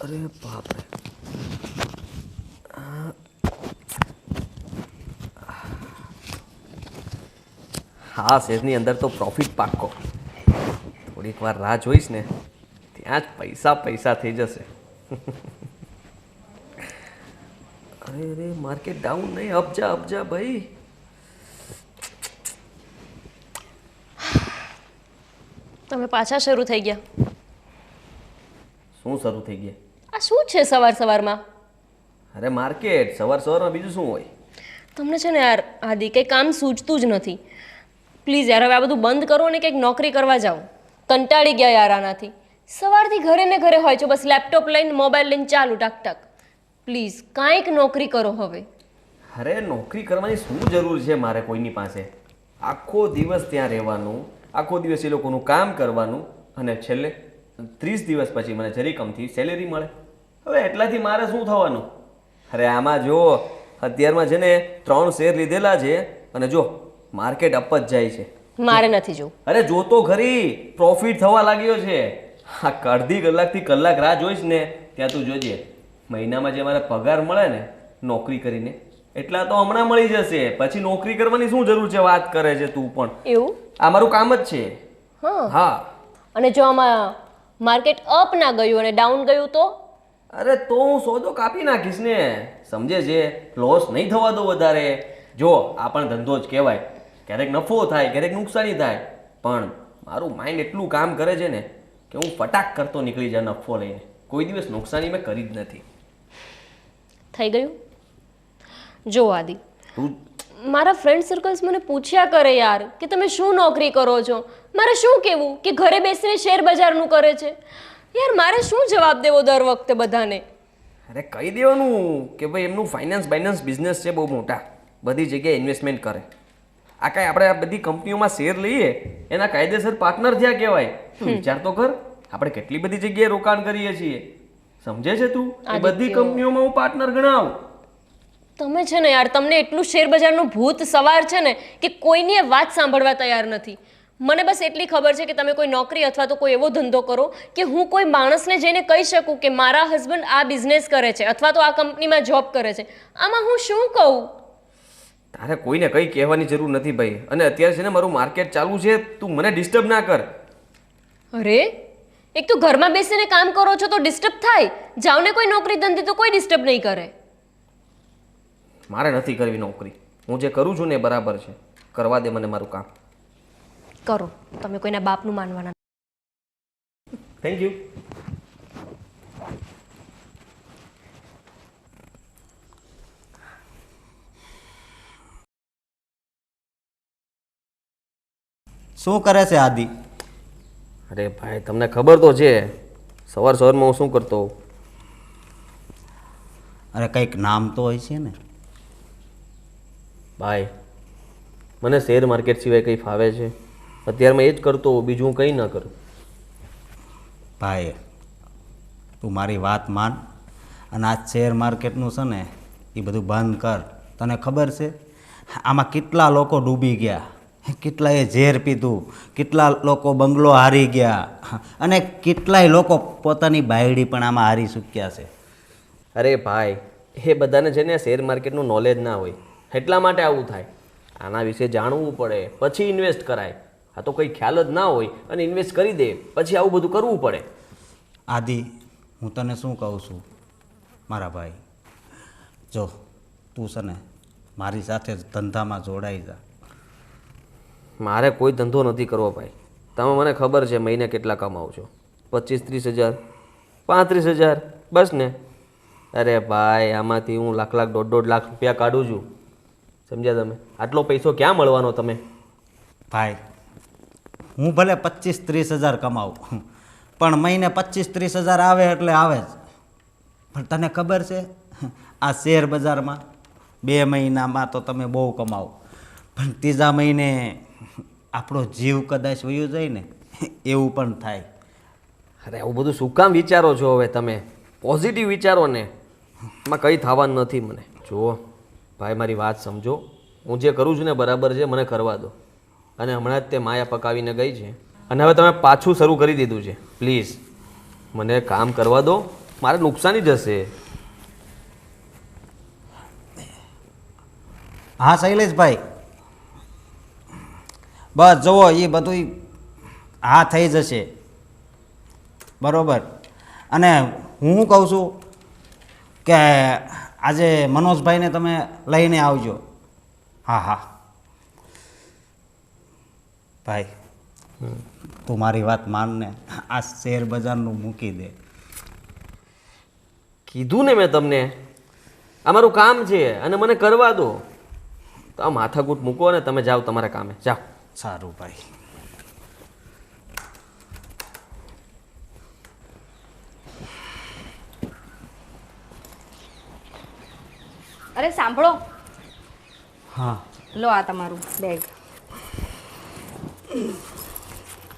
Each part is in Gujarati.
અરે બાપરે. હા, શેરની અંદર તો પ્રોફિટ પાક્કો. થોડીક વાર રાહ જોઈશ ને ત્યાં જ પૈસા પૈસા થઈ જશે. અરે અરે, માર્કેટ ડાઉન નહીં, અબજા અબજા ભાઈ. તમે પાછા શરૂ થઈ ગયા. શું શરૂ થઈ ગયા? આ શું છે સવાર સવારમાં? અરે માર્કેટ સવાર સવારમાં બીજું શું હોય? તમને છે ને યાર આદિ કંઈ કામ સૂચતું જ નથી. પ્લીઝ યાર હવે આ બધું બંધ કરો ને કંઈક નોકરી કરવા જાઓ. કંટાળી ગયા યાર આનાથી. સવારથી ઘરે ને ઘરે હોય છો, બસ લેપટોપ લઈને મોબાઈલ લઈને ચાલુ ટક ટક. પ્લીઝ કાંઈક નોકરી કરો હવે. અરે નોકરી કરવાની શું જરૂર છે મારે કોઈની પાસે? આખો દિવસ ત્યાં રહેવાનું, આખો દિવસ એ લોકોનું કામ કરવાનું અને છેલ્લે 30 દિવસ પછી મને જરી કમથી સેલેરી મળે. હવે એટલાથી મારે શું થવાનું? અરે આમાં જો અત્યારમાં છે ને 3 શેર લીધેલા છે અને જો માર્કેટ અપ જ જાય છે. મારે નથી જોવું. અરે જો તો ખરી, પ્રોફિટ થવા લાગ્યો છે. આ અડધી કલાકથી કલાક રાહ જોઈશ ને ત્યાં તું જોજે, મહિનામાં જે મારે પગાર મળે ને નોકરી કરીને એટલા તો હમણાં મળી જશે. પછી નોકરી કરવાની શું જરૂર છે? વાત કરે છે તું પણ. એવું? આ મારું કામ જ છે. હા. અને જો આમાં માર્કેટ અપ ના ગયું અને ડાઉન ગયું તો? અરે તો હું સોદો કાપી નાખીશ ને, સમજે છે? લોસ નહીં થવા દો વધારે. જો આ પણ ધંધો જ કહેવાય, ક્યારેક નફો થાય ક્યારેક નુકસાની થાય, પણ મારું માઇન્ડ એટલું કામ કરે છે ને કે હું ફટાક કરતો નીકળી જાય નફો લઈને. કોઈ દિવસ નુકસાની મેં કરી જ નથી. થઈ ગયું? જો આદિ, તું મારા ફ્રેન્ડ સર્કલ્સ મને પૂછ્યા કરે યાર કે તમે શું નોકરી કરો છો. મારે શું કહેવું કે ઘરે બેસીને શેર બજારનું કરે છે? યાર મારે શું જવાબ દેવો દર વખતે બધાને? અરે કહી દેવાનું કે ભાઈ એમનું ફાઇનાન્સ બિઝનેસ છે બહુ મોટા, બધી જગ્યાએ ઇન્વેસ્ટમેન્ટ કરે. આ કાંઈ આપણે આ બધી કંપનીઓમાં શેર લઈએ એના કાયદેસર પાર્ટનર થયા કહેવાય. તું વિચાર તો કર, આપણે કેટલી બધી જગ્યાએ રોકાણ કરીએ છીએ. સમજે છે તું? એ બધી કંપનીઓમાં હું પાર્ટનર ગણાવું. તમે છે ને યાર, તમને એટલું શેર બજારનું ભૂત સવાર છે ને કે કોઈની વાત સાંભળવા તૈયાર નથી. મને બસ એટલી ખબર છે કે તમે કોઈ નોકરી અથવા તો કોઈ એવો ધંધો કરો કે હું કોઈ માણસને જઈને કહી શકું કે મારા હસબન્ડ આ બિઝનેસ કરે છે અથવા તો આ કંપનીમાં જોબ કરે છે. આમાં હું શું કહું? તારે કોઈને કંઈ કહેવાની જરૂર નથી ભાઈ. અને અત્યારે છે ને મારું માર્કેટ ચાલુ છે, તું મને ડિસ્ટર્બ ના કર. અરે એક તો ઘરમાં બેસીને કામ કરો છો તો ડિસ્ટર્બ થાય, જાઓ ને કોઈ નોકરી ધંધી તો કોઈ ડિસ્ટર્બ નહીં કરે. મારે નથી કરવી નોકરી. હું જે કરું છું ને એ બરાબર છે. કરવા દે મને મારું કામ. કરો, તમે કોઈના બાપનું માનવાના. Thank you. શું કરે છે આદિ? અરે ભાઈ તમને ખબર તો છે સવાર સવારમાં હું શું કરતો હોઉં. અરે કંઈક નામ તો હોય છે ને. ભાઈ મને શેર માર્કેટ સિવાય કંઈ ફાવે છે? અત્યારમાં એ જ કરતો હોઉં, બીજું હું કંઈ ના કરું. ભાઈ તું મારી વાત માન અને આ શેર માર્કેટનું છે ને એ બધું બંધ કર. તને ખબર છે આમાં કેટલા લોકો ડૂબી ગયા, કેટલાએ ઝેર પીધું, કેટલા લોકો બંગલો હારી ગયા અને કેટલાય લોકો પોતાની બાયડી પણ આમાં હારી ચૂક્યા છે. અરે ભાઈ એ બધાને છે ને શેર માર્કેટનું નોલેજ ના હોય એટલા માટે આવું થાય. આના વિશે જાણવું પડે પછી ઇન્વેસ્ટ કરાય. આ તો કંઈ ખ્યાલ જ ના હોય અને ઇન્વેસ્ટ કરી દે પછી આવું બધું કરવું પડે. આદિ હું તને શું કહું છું મારા ભાઈ, જો તું છે ને મારી સાથે જ ધંધામાં જોડાઈ જા. મારે કોઈ ધંધો નથી કરવો ભાઈ. તમે મને ખબર છે મહિને કેટલા કમાવો છો, 25-30 હજાર, 35 હજાર, બસ ને. અરે ભાઈ આમાંથી હું લાખ 1.5 લાખ રૂપિયા કાઢું છું, સમજ્યા તમે? આટલો પૈસો ક્યાં મળવાનો તમે? ભાઈ હું ભલે 25-30 હજાર કમાવું પણ મહિને 25-30 હજાર આવે એટલે આવે જ. પણ તને ખબર છે આ શેર બજારમાં 2 મહિનામાં તો તમે બહુ કમાવો પણ ત્રીજા મહિને આપણો જીવ કદાચ વયો જાય ને એવું પણ થાય. અરે આવું બધું શું કામ વિચારો છો હવે તમે? પોઝિટિવ વિચારો ને, એમાં કંઈ થવાનું નથી. મને જુઓ ભાઈ મારી વાત સમજો, હું જે કરું છું ને બરાબર છે, મને કરવા દો. અને હમણાં જ તે માયા પકાવીને ગઈ છે અને હવે તમે પાછું શરૂ કરી દીધું છે. પ્લીઝ મને કામ કરવા દો મારે નુકસાની જશે. હા શૈલેષભાઈ, બસ જુઓ એ બધું હા થઈ જશે બરોબર. અને હું શું કહું છું કે આજે મનોજભાઈને તમે લઈને આવજો. હા હા ભાઈ, તું મારી વાત માનને, આ શેર બજારનું મૂકી દે. કીધું ને મેં તમને, આ મારું કામ છે અને મને કરવા દો. તો આ માથાકૂટ મૂકો ને તમે જાઓ તમારા કામે, જાઓ. સારું ભાઈ. અરે સાંભળો, હા લો આ તમારું બેગ.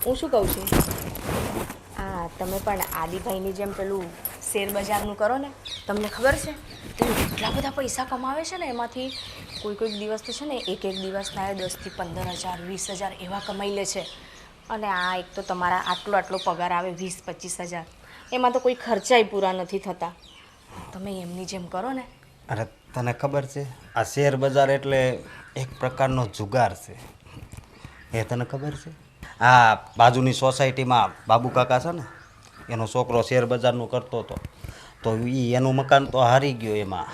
હું શું કહું છું, આ તમે પણ આદિભાઈની જેમ પેલું શેર બજારનું કરો ને. તમને ખબર છે તો એટલા બધા પૈસા કમાવે છે ને, એમાંથી કોઈક દિવસ તો છે ને એક દિવસના 10 થી 15,000 20,000 એવા કમાઈ લે છે. અને આ એક તો તમારા આટલો પગાર આવે 20-25,000, એમાં તો કોઈ ખર્ચાય પૂરા નથી થતા. તમે એમની જેમ કરો ને. અરે તને ખબર છે આ શેર બજાર એટલે એક પ્રકારનો જુગાર છે, એ તને ખબર છે? આ બાજુની સોસાયટીમાં બાબુ કાકા છે ને, એનો છોકરો શેર બજારનું કરતો હતો, તો એનું મકાન તો હારી ગયો એમાં,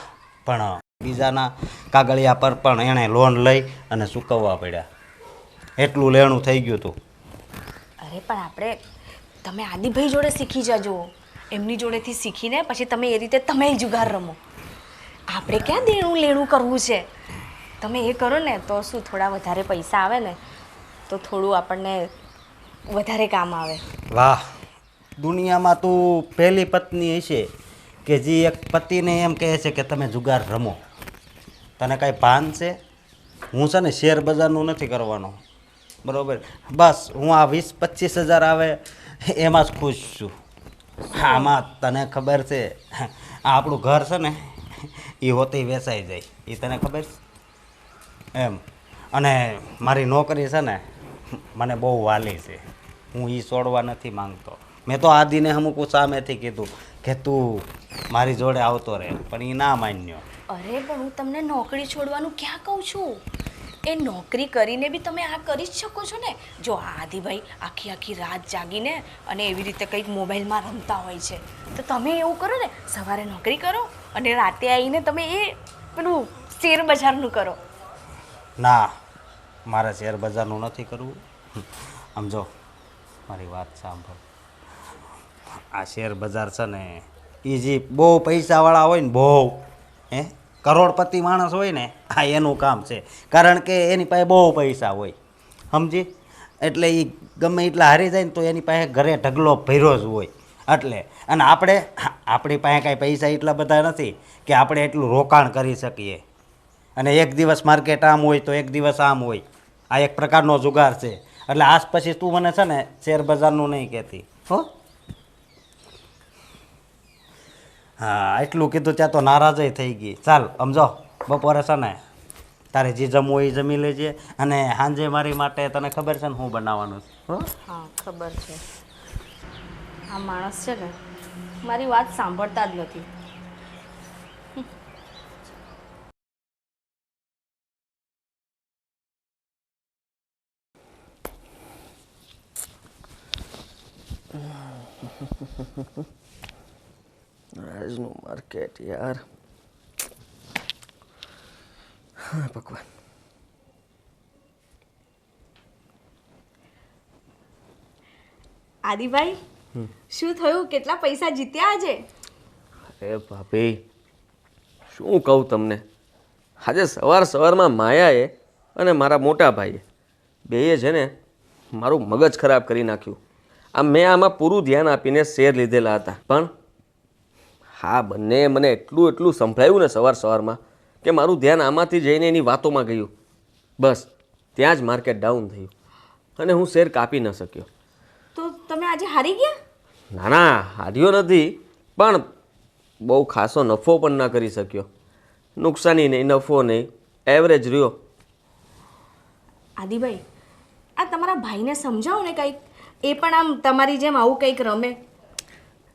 પણ બીજાના કાગળિયા પર પણ એણે લોન લઈ અને ચૂકવવા પડ્યા. એટલું લેણું થઈ ગયું હતું. અરે પણ આપણે તમે આદિભાઈ જોડે શીખી જજો. એમની જોડેથી શીખીને પછી તમે એ રીતે તમે જુગાર રમો. આપણે ક્યાં દેણું લેણું કરવું છે. તમે એ કરો ને તો શું, થોડા વધારે પૈસા આવે ને તો થોડું આપણને વધારે કામ આવે. વાહ, દુનિયામાં તું પહેલી પત્ની હશે કે જે એક પતિને એમ કહે છે કે તમે જુગાર રમો. તને કાંઈ ભાન છે? હું છે ને શેર બજારનું નથી કરવાનો બરાબર. બસ હું આ 20-25,000 આવે એમાં જ ખુશ છું. આમાં તને ખબર છે આ આપણું ઘર છે ને એ હોતી વેચાઈ જાય, એ તને ખબર છે એમ. અને મારી નોકરી છે ને મને બહુ વાલી છે, હું એ છોડવા નથી માંગતો. મેં તો આદિને અમુક સામેથી કીધું કે તું મારી જોડે આવતો રહે, પણ એ ના માન્યો. અરે પણ હું તમને નોકરી છોડવાનું ક્યાં કહું છું. એ નોકરી કરીને બી તમે આ કરી જ શકો છો ને. જો આ આદિભાઈ આખી રાત જાગીને અને એવી રીતે કંઈક મોબાઈલમાં રમતા હોય છે, તો તમે એવું કરો ને, સવારે નોકરી કરો અને રાતે આવીને તમે એ પેલું શેર બજારનું કરો. ના, મારે શેર બજારનું નથી કરવું. સમજો, મારી વાત સાંભળ. આ શેર બજાર છે ને એ જે બહુ પૈસાવાળા હોય ને, બહુ કરોડપતિ માણસ હોય ને, આ એનું કામ છે. કારણ કે એની પાસે બહુ પૈસા હોય, સમજી. એટલે એ ગમે એટલા હારી જાય ને તો એની પાસે ઘરે ઢગલો ભર્યો જ હોય. એટલે અને આપણી પાસે કાંઈ પૈસા એટલા બધા નથી કે આપણે એટલું રોકાણ કરી શકીએ. અને એક દિવસ માર્કેટ આમ હોય તો એક દિવસ આમ હોય. આ એક પ્રકારનો જુગાર છે. એટલે આજ પછી તું મને છે ને શેર બજારનું નહીં કહેતી હો. હા, એટલું કીધું ત્યાં તો નારાજય થઈ ગઈ. ચાલ સમજો, બપોરે છે ને તારે જે જમવું હોય એ જમી લેજે. અને સાંજે મારી માટે તને ખબર છે ને હું બનાવવાનું છે હો. હા ખબર છે. આ માણસ છે ને મારી વાત સાંભળતા જ નથી. આજનું માર્કેટ યાર, હા ભગવાન. આદિભાઈ, શું થયું? કેટલા પૈસા જીત્યા આજે? અરે ભાભી, શું કહું તમને. આજે સવારમાં માયાએ અને મારા મોટા ભાઈએ બેએ છે ને મારું મગજ ખરાબ કરી નાખ્યું. મેં આમાં પૂરું ધ્યાન આપીને શેર લીધેલા હતા, પણ હા બંને મને એટલું સંભળાયું ને સવારમાં કે મારું ધ્યાન આમાંથી જઈને એની વાતોમાં ગયું. બસ ત્યાં જ માર્કેટ ડાઉન થયું અને હું શેર કાપી ન શક્યો. તો તમે આજે હારી ગયા? ના, હાર્યો નથી, પણ બહુ ખાસો નફો પણ ના કરી શક્યો. નુકસાની નહીં, નફો નહીં, એવરેજ રહ્યો. આદિભાઈ, આ તમારા ભાઈને સમજાવો ને કંઈક. એ પણ આમ તમારી જેમ આવું કંઈક રમે.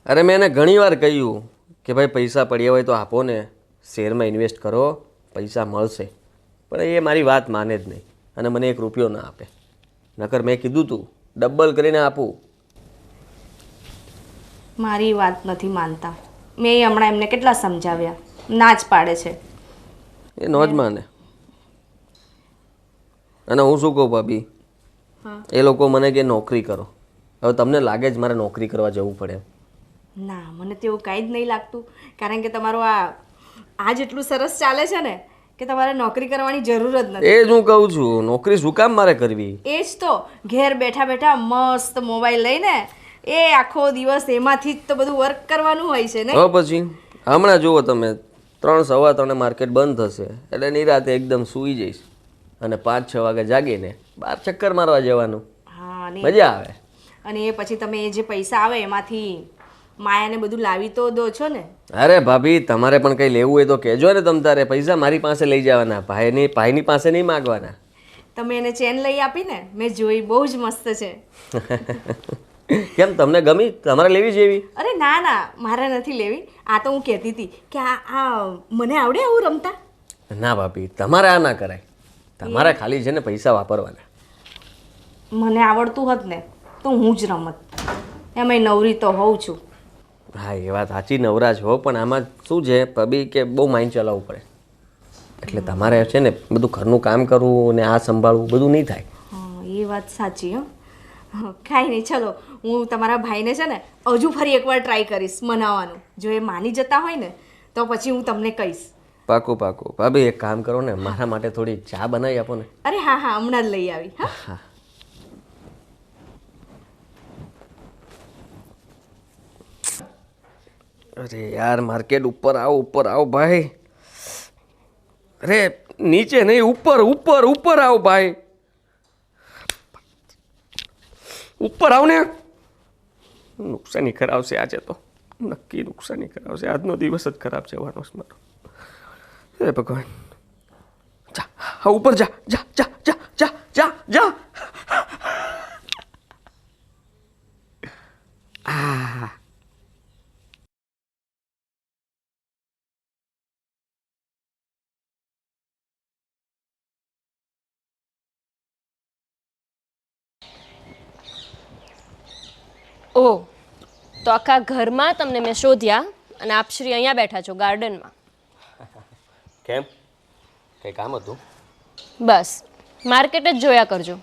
અરે મેં એને ઘણીવાર કહ્યું કે ભાઈ પૈસા પડ્યા હોય તો આપો ને, શેરમાં ઇન્વેસ્ટ કરો, પૈસા મળશે. પણ એ મારી વાત માને જ નહીં અને મને 1 રૂપિયો ના આપે. નકર મેં કીધું તું ડબલ કરીને આપું. મારી વાત નથી માનતા. મેં હમણાં એમને કેટલા સમજાવ્યા, ના જ પાડે છે. એ નો જ માને. અને હું શું કહું ભાભી, એ લોકો મને કે નોકરી કરો. હવે તમને લાગે જ મારે નોકરી કરવા જવું પડે? ના, મને તો એવું કાંઈ જ નહીં લાગતું, કારણ કે તમારું આ જેટલું સરસ ચાલે છે ને કે તમારે નોકરી કરવાની જરૂર જ નથી. એ જ હું કહું છું, નોકરી શું કામ મારે કરવી? એ જ તો, ઘેર બેઠા બેઠા મસ્ત મોબાઈલ લઈને એ આખો દિવસ એમાંથી જ તો બધું વર્ક કરવાનું હોય છે ને. હવે પછી હમણાં જુઓ તમે, 3 સવા 3 માર્કેટ બંધ થશે એટલે નિરાતે એકદમ સૂઈ જઈશ અને 5-6 વાગે જાગીને બહાર ચક્કર મારવા જવાનું. હા, મજા આવે. અને એ પછી તમે એ જે પૈસા આવે એમાંથી માયાને બધું લાવી તો દો છો ને. અરે ભાભી, તમારે પણ કંઈ લેવું હોય તો કહેજો ને. તમ તારે પૈસા મારી પાસે લઈ જવાના, ભાઈની પાસે નહીં માગવાના. તમે એને ચેન લઈ આપી ને, મેં જોઈ, બહુ જ મસ્ત છે. કેમ, તમને ગમી? તમારે લેવી જેવી? અરે ના ના, મારે નથી લેવી. આ તો હું કહેતી હતી કે આ મને આવડે આવું રમતા. ના ભાભી, તમારે આ ના કરાય. તમારે ખાલી છે ને પૈસા વાપરવાના. મને આવડતું હોત ને તો હું જ રમત. એમાંય નવરી તો હોઉં છું. હા, એ વાત સાચી, નવરા છો. પણ આમાં શું છે ભાભી કે બહુ માઇન્ડ ચલાવવું પડે. એટલે તમારે છે ને બધું ઘરનું કામ કરવું ને આ સંભાળવું બધું નહીં થાય. હા, એ વાત સાચી. કાંઈ નહીં, ચલો હું તમારા ભાઈને છે ને હજુ ફરી એકવાર ટ્રાય કરીશ મનાવવાનું. જો એ માની જતા હોય ને તો પછી હું તમને કહીશ. પાકું પાકું. ભાભી એક કામ કરો ને, મારા માટે થોડી ચા બનાવી આપો ને. અરે હા હા, હમણાં જ લઈ આવી. હા હા. અરે યાર, માર્કેટ ઉપર આવો ભાઈ. અરે નીચે નહીં, ઉપર આવો ભાઈ. ઉપર આવ ને. નુકસાની કરાવશે આજે તો, નક્કી નુકસાની કરાવશે. આજનો દિવસ જ ખરાબ જવાનો છે મારો. હે ભગવાન. જા, હા ઉપર જા જા જા જા જા જા જા. આ ઓહ, તો આખા ઘરમાં તમને મેં શોધ્યા અને આપ શ્રી અહીંયા બેઠા છો ગાર્ડનમાં. કેમ, કઈ કામ હતું? બસ માર્કેટ જ જોયા કરજો,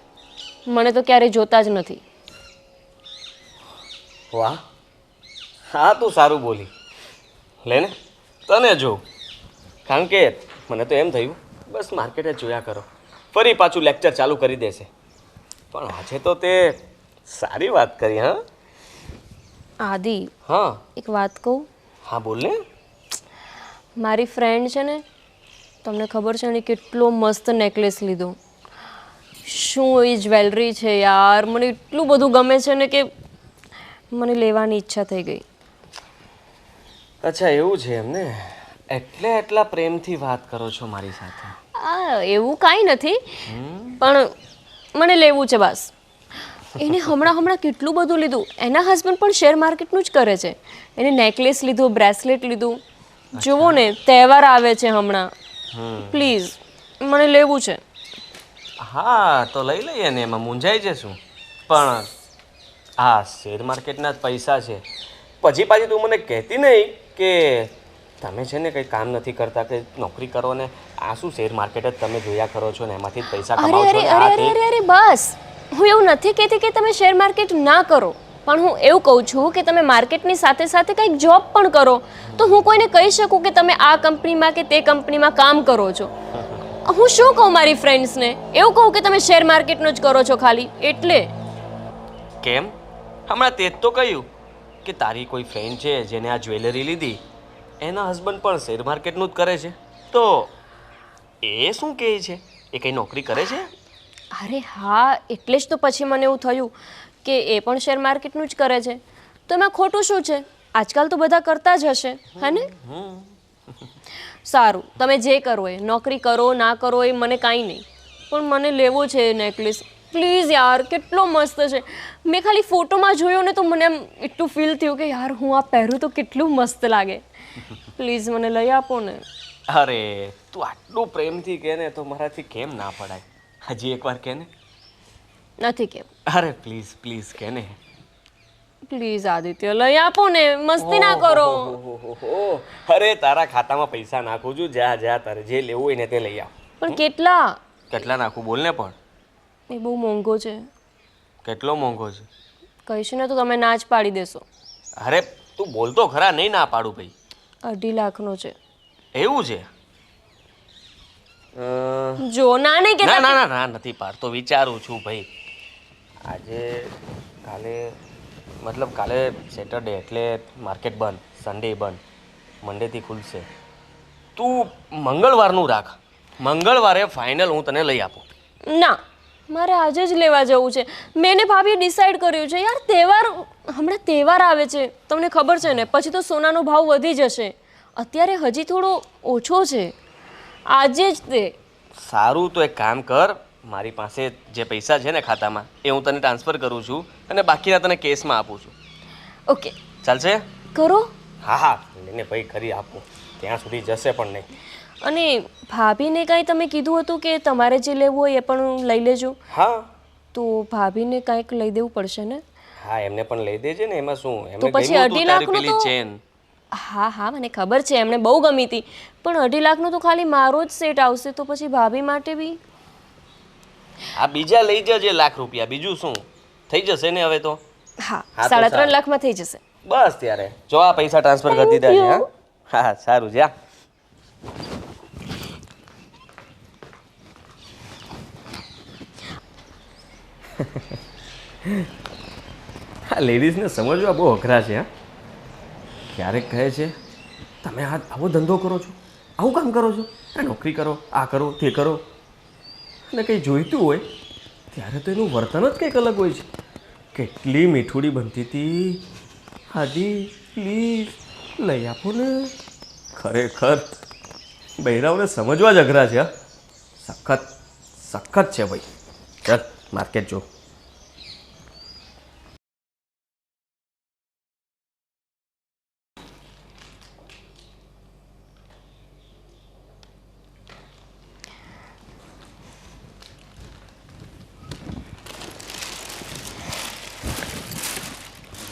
મને તો ક્યારેય જોતા જ નથી. વાહ, હા તું સારું બોલી. લે ને, તને જો. કારણ કે મને તો એમ થયું બસ માર્કેટ જ જોયા કરો, ફરી પાછું લેક્ચર ચાલુ કરી દેશે. પણ આજે તો તે સારી વાત કરી. હા આદિ, હા એક વાત કહું? હા બોલ ને. મારી ફ્રેન્ડ છે ને, તમને ખબર છે ને કેટલો મસ્ત નેકલેસ લીધો. શું એ જ્વેલરી છે યાર, મને એટલું બધું ગમે છે ને કે મને લેવાની ઈચ્છા થઈ ગઈ. અચ્છા એવું છે એમને? એટલે એટલા પ્રેમથી વાત કરો છો મારી સાથે? એવું કાંઈ નથી, પણ મને લેવું છે બસ. એને હમણાં કેટલું બધું લીધું. એના હસબન્ડ પણ શેર માર્કેટનું જ કરે છે. એને નેકલેસ લીધું, બ્રેસલેટ લીધું. જુઓ ને, તહેવાર આવે છે હમણાં. પ્લીઝ, મને લેવું છે. હા તો લઈ લઈએ ને, એમાં મૂંઝાય છે શું? પણ આ શેર માર્કેટના જ પૈસા છે. પછી પાછી તું મને કહેતી નહીં કે તમે છે ને કંઈ કામ નથી કરતા, કે નોકરી કરો ને આ શું શેર માર્કેટ જ તમે જોયા કરો છો ને એમાંથી જ પૈસા અરે કમાવો અરે છો ને આ તે. અરે બસ, હું એવું નથી કહેતી કે તમે શેર માર્કેટ ના કરો, પણ હું એવું કહું છું કે તમે માર્કેટની સાથે સાથે કંઈક જોબ પણ કરો, તો હું કોઈને કહી શકું કે તમે આ કંપનીમાં કે તે કંપનીમાં કામ કરો છો. હું શું કહું મારી ફ્રેન્ડ્સને? એવું કહું કે તમે શેર માર્કેટનું જ કરો છો ખાલી એટલે? કેમ, હમણાં તે જ તો કહ્યું કે તારી કોઈ ફ્રેન્ડ છે જેને આ જ્વેલરી લીધી, એના હસબન્ડ પણ શેર માર્કેટનું જ કરે છે. તો એ શું કહે છે? એ કંઈ નોકરી કરે છે? અરે હા, એટલે જ તો પછી મને એવું થયું કે એ પણ શેર માર્કેટનું જ કરે છે, તો એમાં ખોટું શું છે? આજકાલ તો બધા કરતા જ હશે, હે ને? સારું, તમે જે કરો એ, નોકરી કરો ના કરો એ મને કાંઈ નહીં, પણ મને લેવો છે એ નેકલેસ. પ્લીઝ યાર, કેટલો મસ્ત છે. મેં ખાલી ફોટોમાં જોયો ને તો મને એમ એટલું ફીલ થયું કે યાર હું આ પહેરું તો કેટલું મસ્ત લાગે. પ્લીઝ મને લઈ આપો ને. અરે તું આટલું પ્રેમથી કહે ને તો મારાથી કેમ ના પડાય. હજી એકવાર કહે ને. નથી કેમ. અરે પ્લીઝ પ્લીઝ કહે ને. પ્લીઝ આદિત્ય લઈ આપો ને, મસ્તી ના કરો. ઓહો, અરે તારા ખાતામાં પૈસા નાખું છું, જા તારે જે લેવું હોય ને તે લઈ આવ. પણ કેટલા? કેટલા નાખું બોલ ને. પણ એ બહુ મોંઘો છે. કેટલો મોંઘો છે? કહીશ ને તો તમે ના જ પાડી દેશો. અરે તું બોલ તો ખરા. નહીં ના પાડું ભાઈ. 2.5 લાખનો છે. એવું છે? જો ના નહીં ના કે ના ના નથી પાડતો. વિચારું છું ભાઈ. કાલે સેટરડે એટલે માર્કેટ બંધ, સન્ડે બંધ, મંડેથી ખુલશે. તું મંગળવારનું રાખ. મંગળવારે ફાઇનલ હું તને લઈ આપું. ના, મારે આજે જ લેવા જવું છે. મેં ને ભાભીએ ડિસાઈડ કર્યું છે યાર. હમણાં તહેવાર આવે છે, તમને ખબર છે ને. પછી તો સોનાનો ભાવ વધી જશે. અત્યારે હજી થોડો ઓછો છે. આજે જ તે. સારું તો એક કામ કર. મારી પાસે જે પૈસા છે ને ખાતામાં એ હું તને ટ્રાન્સફર કરું છું અને બાકીના તને કેસમાં આપું છું. ઓકે, ચાલશે? કરો. હા લઈને ભાઈ કરી આપું. ત્યાં સુધી જશે પણ નહીં. અને ભાભીને કાંઈ તમે કીધું હતું કે તમારે જે લેવું હોય એ પણ લઈ લેજો. હા તો ભાભીને કાંઈક લઈ દેવું પડશે ને. હા એમને પણ લઈ દેજે ને. એમાં શું? તો એમને પછી ગમ્યું 2.5 તું તારી લાખનું પેલી તો ચેન. હા મને ખબર છે, એમને બહુ ગમી હતી. પણ 2.5 લાખનું તો ખાલી મારો જ સેટ આવશે. તો પછી ભાભી માટે બી આ બીજા લઈ જજે ₹1,00,000. બીજું શું થઈ જશે ને હવે તો. હા, હા, તો 3.5 લાખમાં થઈ જશે. બસ ત્યારે જો આ પૈસા ટ્રાન્સફર કરી દીધા છે. હા સારું જા. આ લેડીઝને સમજવા બહુ અઘરા છે. ક્યારેક કહે છે તમે આવો ધંધો કરો છો, આવું કામ કરો છો, આ નોકરી કરો, આ કરો તે કરો. અને કંઈ જોઈતું હોય ત્યારે તો એનું વર્તન જ કંઈક અલગ હોય છે. કેટલી મીઠુડી બનતી હતી. હાજી પ્લીઝ લઈ આપો ને. ખરેખર બૈરાઓને સમજવા જ અઘરા છે. સખત છે ભાઈ. ચાલ માર્કેટ જો.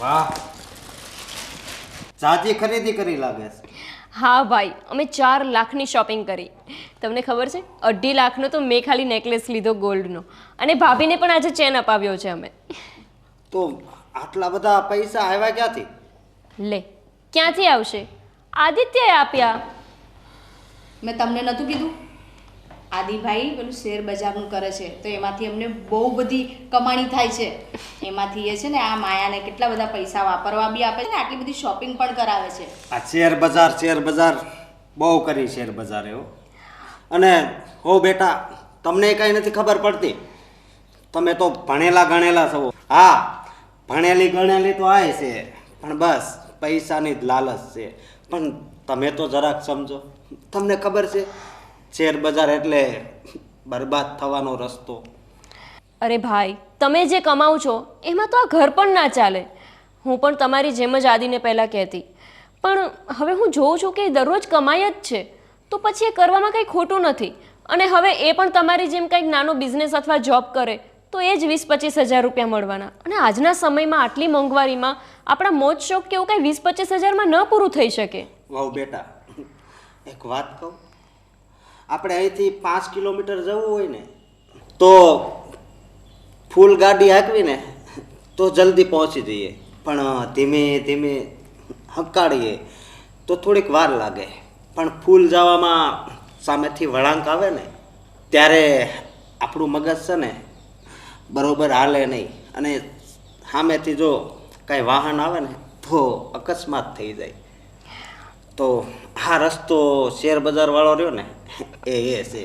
વાહ, સાચી ખરીદી કરી લાગે છે. હા ભાઈ, અમે 4 લાખની શોપિંગ કરી. તમને ખબર છે 2.5 લાખનો તો મેં ખાલી નેકલેસ લીધો ગોલ્ડનો. અને ભાભીને પણ આજે ચેન અપાવ્યો છે અમે. તો આટલા બધા પૈસા આવ્યા ક્યાંથી? લે, ક્યાંથી આવશે? આદિત્યએ આપ્યા. મેં તમને નહોતું કીધું? આદિભાઈ પેલું શેર બજારનું કરે છે તો એમાંથી અમને બહુ બધી કમાણી થાય છે. એમાંથી એ છે ને આ માયાને કેટલા બધા પૈસા વાપરવા બી આપે છે ને આટલી બધી શોપિંગ પણ કરાવે છે. આ શેર બજાર બહુ કરી શેર બજાર એવો. અને હો બેટા, તમને કાંઈ નથી ખબર પડતી. તમે તો ભણેલા ગણેલા છો. હા, ભણેલી ગણેલી તો આય છે, પણ બસ પૈસાની જ લાલચ છે. પણ તમે તો જરાક સમજો. તમને ખબર છે શેર બજાર એટલે બરબાદ થવાનો રસ્તો. અરે ભાઈ, તમે જે કમાવ છો એમાં તો આ ઘર પણ ના ચાલે. હું પણ તમારી જેમ જ આદિને પહેલાં કહેતી. પણ હવે હું જોઉં છું કે એ દરરોજ કમાય જ છે, તો પછી એ કરવામાં કંઈ ખોટું નથી. અને હવે એ પણ તમારી જેમ કંઈક નાનો બિઝનેસ અથવા જોબ કરે તો એ જ 20-25 હજાર રૂપિયા મળવાના. અને આજના સમયમાં આટલી મોંઘવારીમાં આપણા મોજ શોખ કેવું કંઈ 20-25 હજારમાં ન પૂરું થઈ શકે. વાવ બેટા, એક વાત કહું. આપણે અહીંથી 5 કિલોમીટર જવું હોય ને તો ફૂલ ગાડી હાંકવીને તો જલ્દી પહોંચી જઈએ. પણ ધીમે ધીમે હંકાડીએ તો થોડીક વાર લાગે. પણ ફૂલ જવામાં સામેથી વળાંક આવે ને ત્યારે આપણું મગજ છે ને બરોબર હાલે નહીં. અને સામેથી જો કાંઈ વાહન આવે ને તો અકસ્માત થઈ જાય. તો આ રસ્તો શેર બજાર વાળો રહ્યો ને એ છે.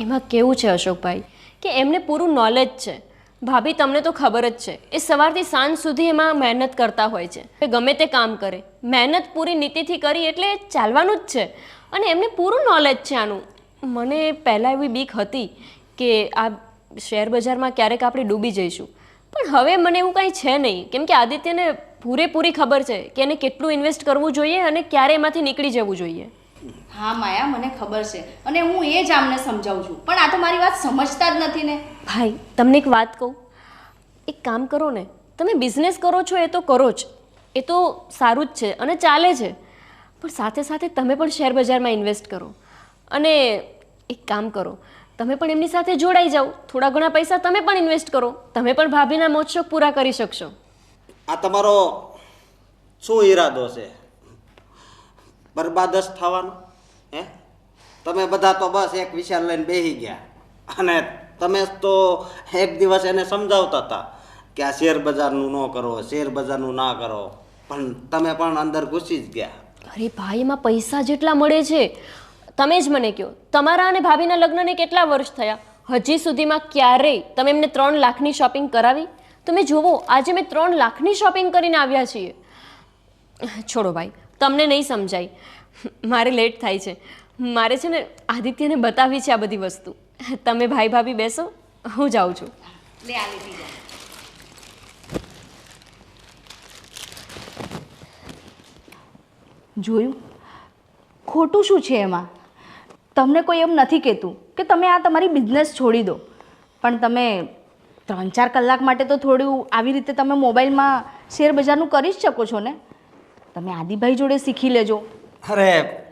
એમાં કેવું છે અશોકભાઈ કે એમને પૂરું નોલેજ છે. ભાભી તમને તો ખબર જ છે, એ સવારથી સાંજ સુધી એમાં મહેનત કરતા હોય છે. એ ગમે તે કામ કરે, મહેનત પૂરી નીતિથી કરી એટલે ચાલવાનું જ છે. અને એમને પૂરું નોલેજ છે આનું. મને પહેલાં એવી બીક હતી કે આ શેર બજારમાં ક્યારેક આપણે ડૂબી જઈશું. પણ હવે મને એવું કાંઈ છે નહીં, કેમ કે આદિત્યને પૂરેપૂરી ખબર છે કે એને કેટલું ઇન્વેસ્ટ કરવું જોઈએ અને ક્યારે એમાંથી નીકળી જવું જોઈએ. હા માયા, મને ખબર છે અને હું એ જ આમને સમજાવું છું, પણ આ તો મારી વાત સમજતા જ નથી ને. ભાઈ તમને એક વાત કહું, એક કામ કરો ને, તમે બિઝનેસ કરો છો એ તો કરો જ, એ તો સારું જ છે અને ચાલે છે, પણ સાથે સાથે તમે પણ શેર બજારમાં ઇન્વેસ્ટ કરો. અને એક કામ કરો, તમે પણ એમની સાથે જોડાઈ જાઓ, થોડા ઘણા પૈસા તમે પણ ઇન્વેસ્ટ કરો, તમે પણ ભાભીના મોજશોખ પૂરા કરી શકશો. આ તમારો શું ઈરાદો છે? બરબાદ જ થવાનો? હે, તમે બધા તો બસ એક વિચાર લઈને બેસી ગયા અને તમે તો એક દિવસ એને સમજાવતા હતા કે આ શેર બજારનું ન કરો, શેર બજારનું ના કરો, પણ તમે પણ અંદર ઘૂસી જ ગયા. અરે ભાઈ, એમાં પૈસા જેટલા મળે છે, તમે જ મને કહો, તમારા અને ભાભીના લગ્નને કેટલા વર્ષ થયા? હજી સુધીમાં ક્યારેય તમે એમને 3 લાખની શોપિંગ કરાવી? તમે જુઓ, આજે મેં 3 લાખની શોપિંગ કરીને આવ્યા છીએ. છોડો ભાઈ, તમને નહીં સમજાય, મારે લેટ થાય છે, મારે છે ને આદિત્યને બતાવી છે આ બધી વસ્તુ. તમે ભાઈ ભાભી બેસો, હું જાઉં છું. લે આ લીધી જા. જોયું, ખોટું શું છે એમાં? તમને કોઈ એમ નથી કહેતું કે તમે આ તમારી બિઝનેસ છોડી દો, પણ તમે 3-4 કલાક માટે તો થોડું આવી રીતે તમે મોબાઈલમાં શેર બજારનું કરી જ શકો છો ને. તમે આદિભાઈ જોડે શીખી લેજો. અરે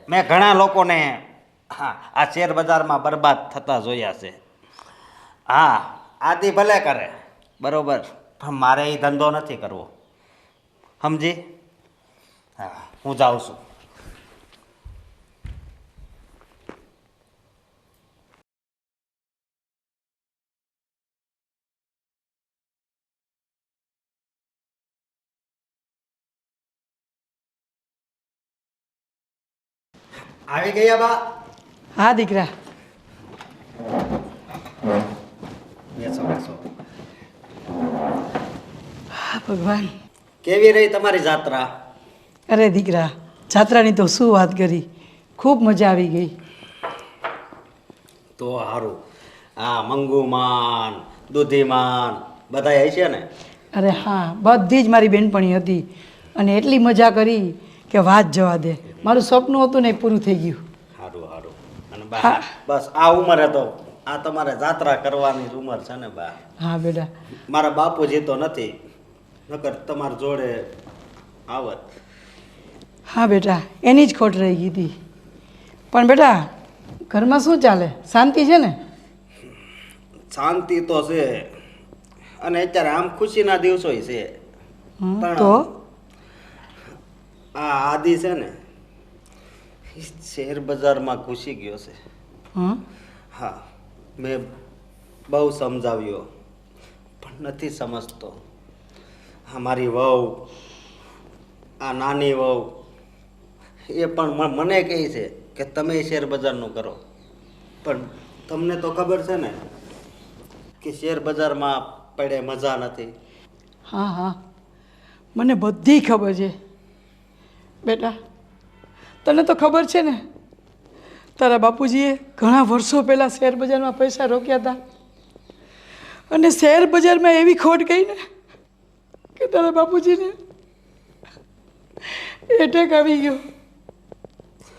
મેં ઘણા લોકોને આ શેર બજારમાં બરબાદ થતા જોયા છે. હા, આદિ ભલે કરે બરોબર, પણ મારે એ ધંધો નથી કરવો, સમજી? હા, હું જાઉં છું. આવી ગયા બા? હા દીકરા. બેસો બેસો. હા ભગવાન. કેવી રહી તમારી જાત્રા? અરે દીકરા, જાત્રાની તો શું વાત કરી, ખૂબ મજા આવી ગઈ. તો સારું. હા, મંગુમાન, દૂધીમાન બધા છે ને? અરે હા, બધી જ મારી બેનપણી હતી અને એટલી મજા કરી કે વાત જવા દે. મારું સપનું હતું ને એ પૂરું થઈ ગયું. સારું સારું. અને બા બસ આ ઉંમરે તો આ તમારે જાત્રા કરવાની જ ઉંમર છે ને બા? હા બેટા. મારા બાપુજી તો નથી, નકર તમારી જોડે આવત. હા બેટા, એની જ ખોટ રહી ગઈ હતી. પણ બેટા, ઘરમાં શું ચાલે? શાંતિ છે ને? શાંતિ તો છે અને અત્યારે આમ ખુશીના દિવસો છે. પણ તો આ આદિ છે ને, શેર બજારમાં ઘૂસી ગયો છે. હં? હા, મેં બહુ સમજાવ્યો પણ નથી સમજતો. આ મારી વહુ, આ નાની વહુ, એ પણ મને કહે છે કે તમે શેર બજારનું કરો, પણ તમને તો ખબર છે ને કે શેર બજારમાં પડે મજા નથી. હા હા, મને બધી ખબર છે બેટા. તને તો ખબર છે ને, તારા બાપુજીએ ઘણા વર્ષો પહેલાં શેર બજારમાં પૈસા રોક્યા હતા અને શેર બજારમાં એવી ખોટ ગઈ ને કે તારા બાપુજીને એટેક આવી ગયો.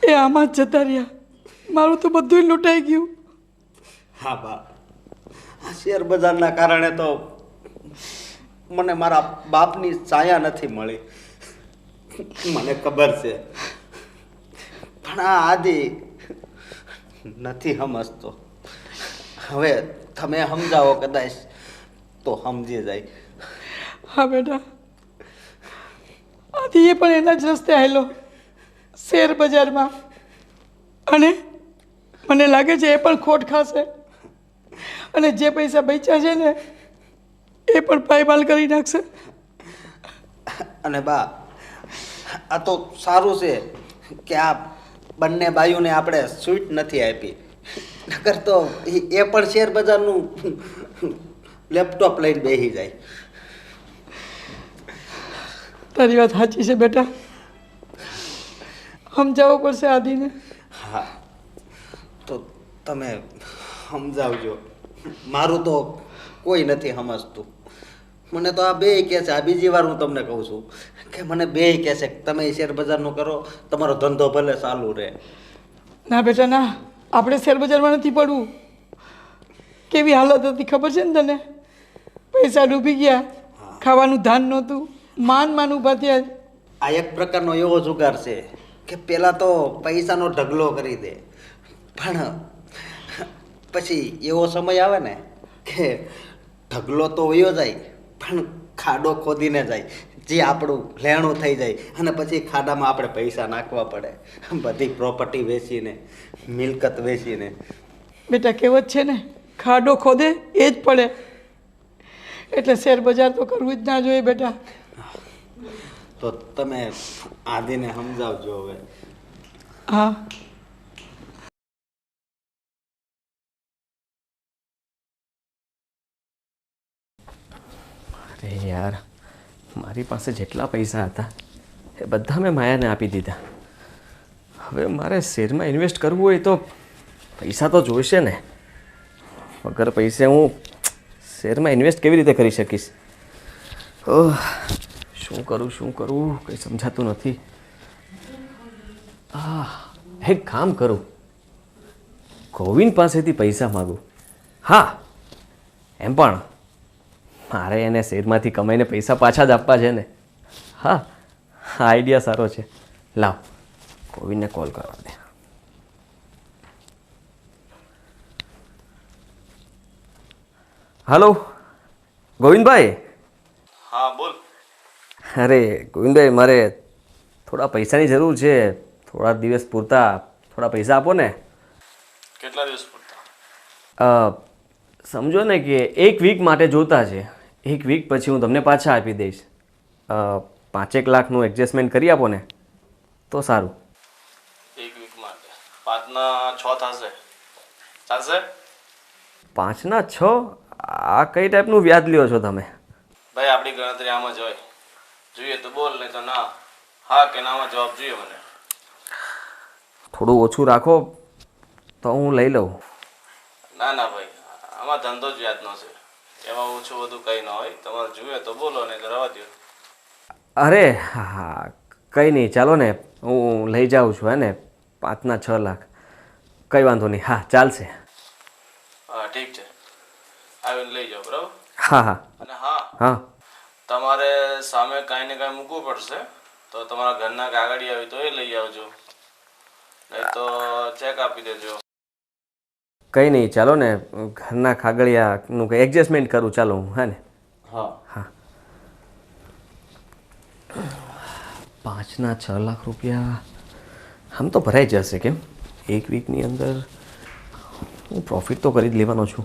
એ આમાં જ જતા રહ્યા. મારું તો બધું લૂંટાઈ ગયું. હા બા, આ શેર બજારના કારણે તો મને મારા બાપની છાયા નથી મળી. મને ખબર છે, પણ આ આદિ નથી સમજતો. હવે તમે સમજાવો કદાચ તો સમજી જાય. હા બેટા, આદિએ પણ એના જ રસ્તે આવેલો શેર બજારમાં, અને મને લાગે છે એ પણ ખોટ ખાશે અને જે પૈસા બચ્યા છે ને એ પણ પાયમાલ કરી નાખશે. અને બા, આ તો સારું છે કે આ બંને બાયુને આપણે સ્વીટ નથી આપી, નકર તો એ પણ શેર બજારનું લેપટોપ લઈને બેસી જાય. તારી વાત સાચી છે બેટા, સમજાવવું પડશે આદિને. હા, તો તમે સમજાવજો. મારું તો કોઈ નથી સમજતું. મને તો આ બે કહે છે, આ બીજી વાર હું તમને કહું છું કે મને બે કહે છે કે તમે શેર બજારનું કરો, તમારો ધંધો ભલે ચાલુ રહે. ના બેટા ના, આપણે શેર બજારમાં નથી પડવું. કેવી હાલત હતી ખબર છે ને તને? પૈસા ડૂબી ગયા, ખાવાનું ધાન નહોતું, માન ઊભા થયા. આ એક પ્રકારનો એવો જુગાર છે કે પહેલાં તો પૈસાનો ઢગલો કરી દે, પણ પછી એવો સમય આવે ને કે ઢગલો તો વયો જાય પણ ખાડો ખોદીને જાય, જે આપણું લેણું થઈ જાય અને પછી ખાડામાં આપણે પૈસા નાખવા પડે, બધી પ્રોપર્ટી વેચીને, મિલકત વેચીને. બેટા કહેવત છે ને, ખાડો ખોદે એ જ પડે. એટલે શેર બજાર તો કરવું જ ના જોઈએ બેટા. તો તમે આદિને સમજાવજો હવે. હા અરે યાર, મારી પાસે જેટલા પૈસા હતા એ બધા મેં માયાને આપી દીધા. હવે મારે શેરમાં ઇન્વેસ્ટ કરવું હોય તો પૈસા તો જોઈશે ને. વગર પૈસે હું શેરમાં ઇન્વેસ્ટ કેવી રીતે કરી શકીશ? ઓહ, શું કરું કંઈ સમજાતું નથી. એક કામ કરું, ગોવિંદ પાસેથી પૈસા માગું. હા, એમ પણ મારે એને શેરમાંથી કમાઈને પૈસા પાછા જ આપવા છે ને. હા, આ આઈડિયા સારો છે. લાવ, ગોવિંદને કોલ કરવા દે. હલો ગોવિંદભાઈ. હા બોલ. અરે ગોવિંદભાઈ, મારે થોડા પૈસાની જરૂર છે. થોડા દિવસ પૂરતા થોડા પૈસા આપો ને. કેટલા દિવસ પૂરતા? સમજો ને કે 1 વીક માટે જોતા છે. 1 વીક પછી હું તમને પાછા આપી દઈશ. 5-1 લાખનું એડજસ્ટમેન્ટ કરી આપો ને તો સારું. 1 વીક માટે 5 ના 6 થશે, ચાલશે? 5 ના 6? આ કઈ ટાઈપનું વ્યાજ લ્યો છો તમે? ભાઈ આપણી ગણતરી આમાં જ હોય. જોઈએ તો બોલ, નહીં તો ના. હા કે નામાં જવાબ જોઈએ મને. થોડું ઓછું રાખો તો હું લઈ લઉં. ના ના ભાઈ, આમાં ધંધો જ વ્યાજનો છે, એમાં ઓછું બધું કંઈ ન હોય. તમારે જોઈએ તો બોલો, નહીં તો રહેવા દો. અરે હા, કંઈ નહીં, ચાલો ને, હું લઈ જાઉં છું. હે ને, 5 ના 6 લાખ કંઈ વાંધો નહીં. હા, ચાલશે. હા ઠીક છે, આવીને લઈ જાઓ, બરાબર? હા હા અને હા, હા. તમારે સામે કાંઈ ને કાંઈ મૂકવું પડશે, તો તમારા ઘરના કાગળી આવી તો એ લઈ આવજો, નહીં તો ચેક આપી દેજો. કંઈ નહીં, ચાલો ને, ઘરના ખાગળિયાનું કંઈ એડજસ્ટમેન્ટ કરું. ચાલો હું. હે ને. હા હા. 5 ના 6 લાખ રૂપિયા આમ તો ભરાઈ જશે. કેમ? 1 વીકની અંદર હું પ્રોફિટ તો કરી જ લેવાનો છું.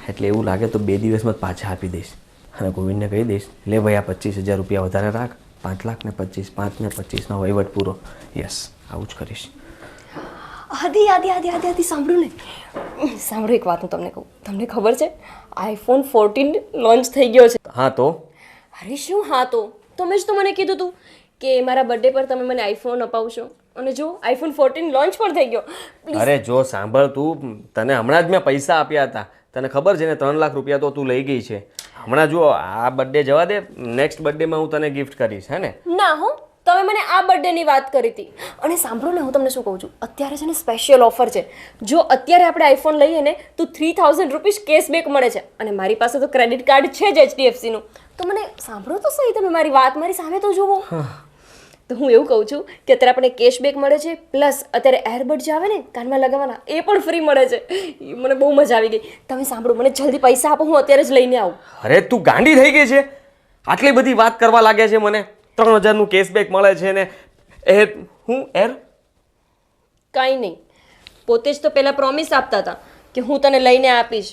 એટલે એવું લાગે તો 2 દિવસમાં જ પાછા આપી દઈશ. અને ગોવિંદને કહી દઈશ, લે ભાઈ, આ 25,000 રૂપિયા વધારે રાખ. 5 લાખ ને 25, 5 ને 25નો વહીવટ પૂરો. યસ, આવું જ કરીશ. આદિ સાંભળો ને, સાંભળો, એક વાત હું તમને કહું. તમને ખબર છે iPhone 14 લોન્ચ થઈ ગયો છે? હા તો? અરે શું હા તો? તમે જ તો મને કીધું હતું કે મારા બર્થડે પર તમે મને આઈફોન અપાવશો. અને જો iPhone 14 લોન્ચ પણ થઈ ગયો. અરે જો સાંભળ, તું, તને હમણાં જ મેં પૈસા આપ્યા હતા. તને ખબર છે ને, 3 લાખ રૂપિયા તો તું લઈ ગઈ છે. હમણાં જો આ બર્થડે જવા દે, નેક્સ્ટ બર્થડેમાં હું તને ગિફ્ટ કરીશ. હે ને? ના હો, તમે મને આ બર્થડેની વાત કરી હતી. અને સાંભળો ને, હું તમને શું કહું છું, અત્યારે છે ને સ્પેશિયલ ઓફર છે. જો અત્યારે આપણે આઈફોન લઈએ ને તો 3000 રૂપીસ કેશબેક મળે છે. અને મારી પાસે તો ક્રેડિટ કાર્ડ છે જ HDFCનું. તો મને સાંભળો તો સહી, તમે મારી વાત મારી સામે તો જુઓ. તો હું એવું કહું છું કે અત્યારે આપણે કેશબેક મળે છે, પ્લસ અત્યારે એરબડ જે આવે ને કાનમાં લગાવવાના, એ પણ ફ્રી મળે છે. મને બહુ મજા આવી ગઈ. તમે સાંભળો, મને જલ્દી પૈસા આપો, હું અત્યારે જ લઈને આવું. અરે તું ગાંડી થઈ ગઈ છે? આટલી બધી વાત કરવા લાગે છે મને. 3000નું કેશબેક મળે છે ને એ હું કાંઈ નહીં, પોતે જ તો પહેલાં પ્રોમિસ આપતા હતા કે હું તને લઈને આપીશ.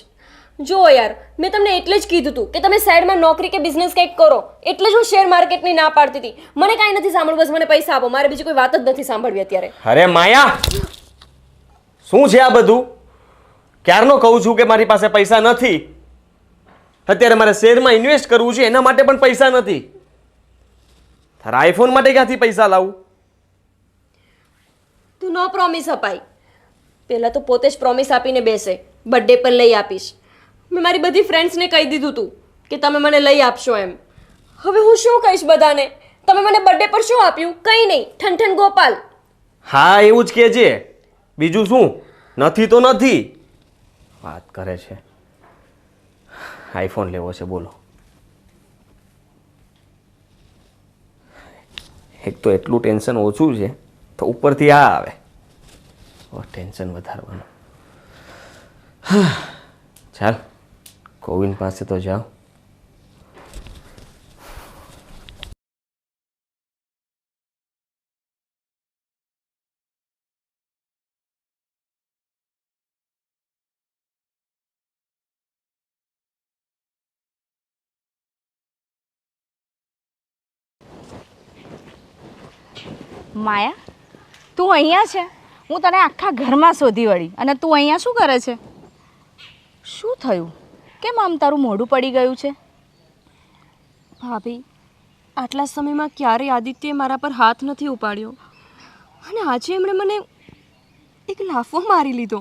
જો યાર, મેં તમને એટલે જ કીધું હતું કે તમે સાઈડમાં નોકરી કે બિઝનેસ કંઈક કરો. એટલે જ હું શેર માર્કેટની ના પાડતી હતી. મને કાંઈ નથી સાંભળવું, બસ મને પૈસા આપો. મારે બીજી કોઈ વાત જ નથી સાંભળવી અત્યારે. અરે માયા, શું છે આ બધું? ક્યારનો કહું છું કે મારી પાસે પૈસા નથી. અત્યારે મારે શેરમાં ઇન્વેસ્ટ કરવું છે, એના માટે પણ પૈસા નથી. તારા આઈફોન માટે ક્યાંથી પૈસા લાવું? તું નો પ્રોમિસ અપાય. પહેલાં તો પોતે જ પ્રોમિસ આપીને બેસે બર્થડે પર લઈ આપીશ. મેં મારી બધી ફ્રેન્ડ્સને કહી દીધું હતું કે તમે મને લઈ આપશો એમ. હવે હું શું કહીશ બધાને? તમે મને બર્થડે પર શું આપ્યું? કંઈ નહીં, ઠનઠન ગોપાલ. હા એવું જ કહેજે, બીજું શું? નથી તો નથી. વાત કરે છે, આઈફોન લેવો છે બોલો. એક તો એટલું ટેન્શન ઓછું છે તો ઉપરથી આ આવે, ટેન્શન વધારવાનું. ચાલ ગોવિંદ પાસે તો જાઓ. માયા, તું અહીંયા છે? હું તને આખા ઘરમાં શોધી વળી અને તું અહીંયા શું કરે છે? શું થયું? કેમ આમ તારું મોઢું પડી ગયું છે? ભાભી, આટલા સમયમાં ક્યારેય આદિત્યએ મારા પર હાથ નથી ઉપાડ્યો અને આજે એમણે મને એક લાફો મારી લીધો,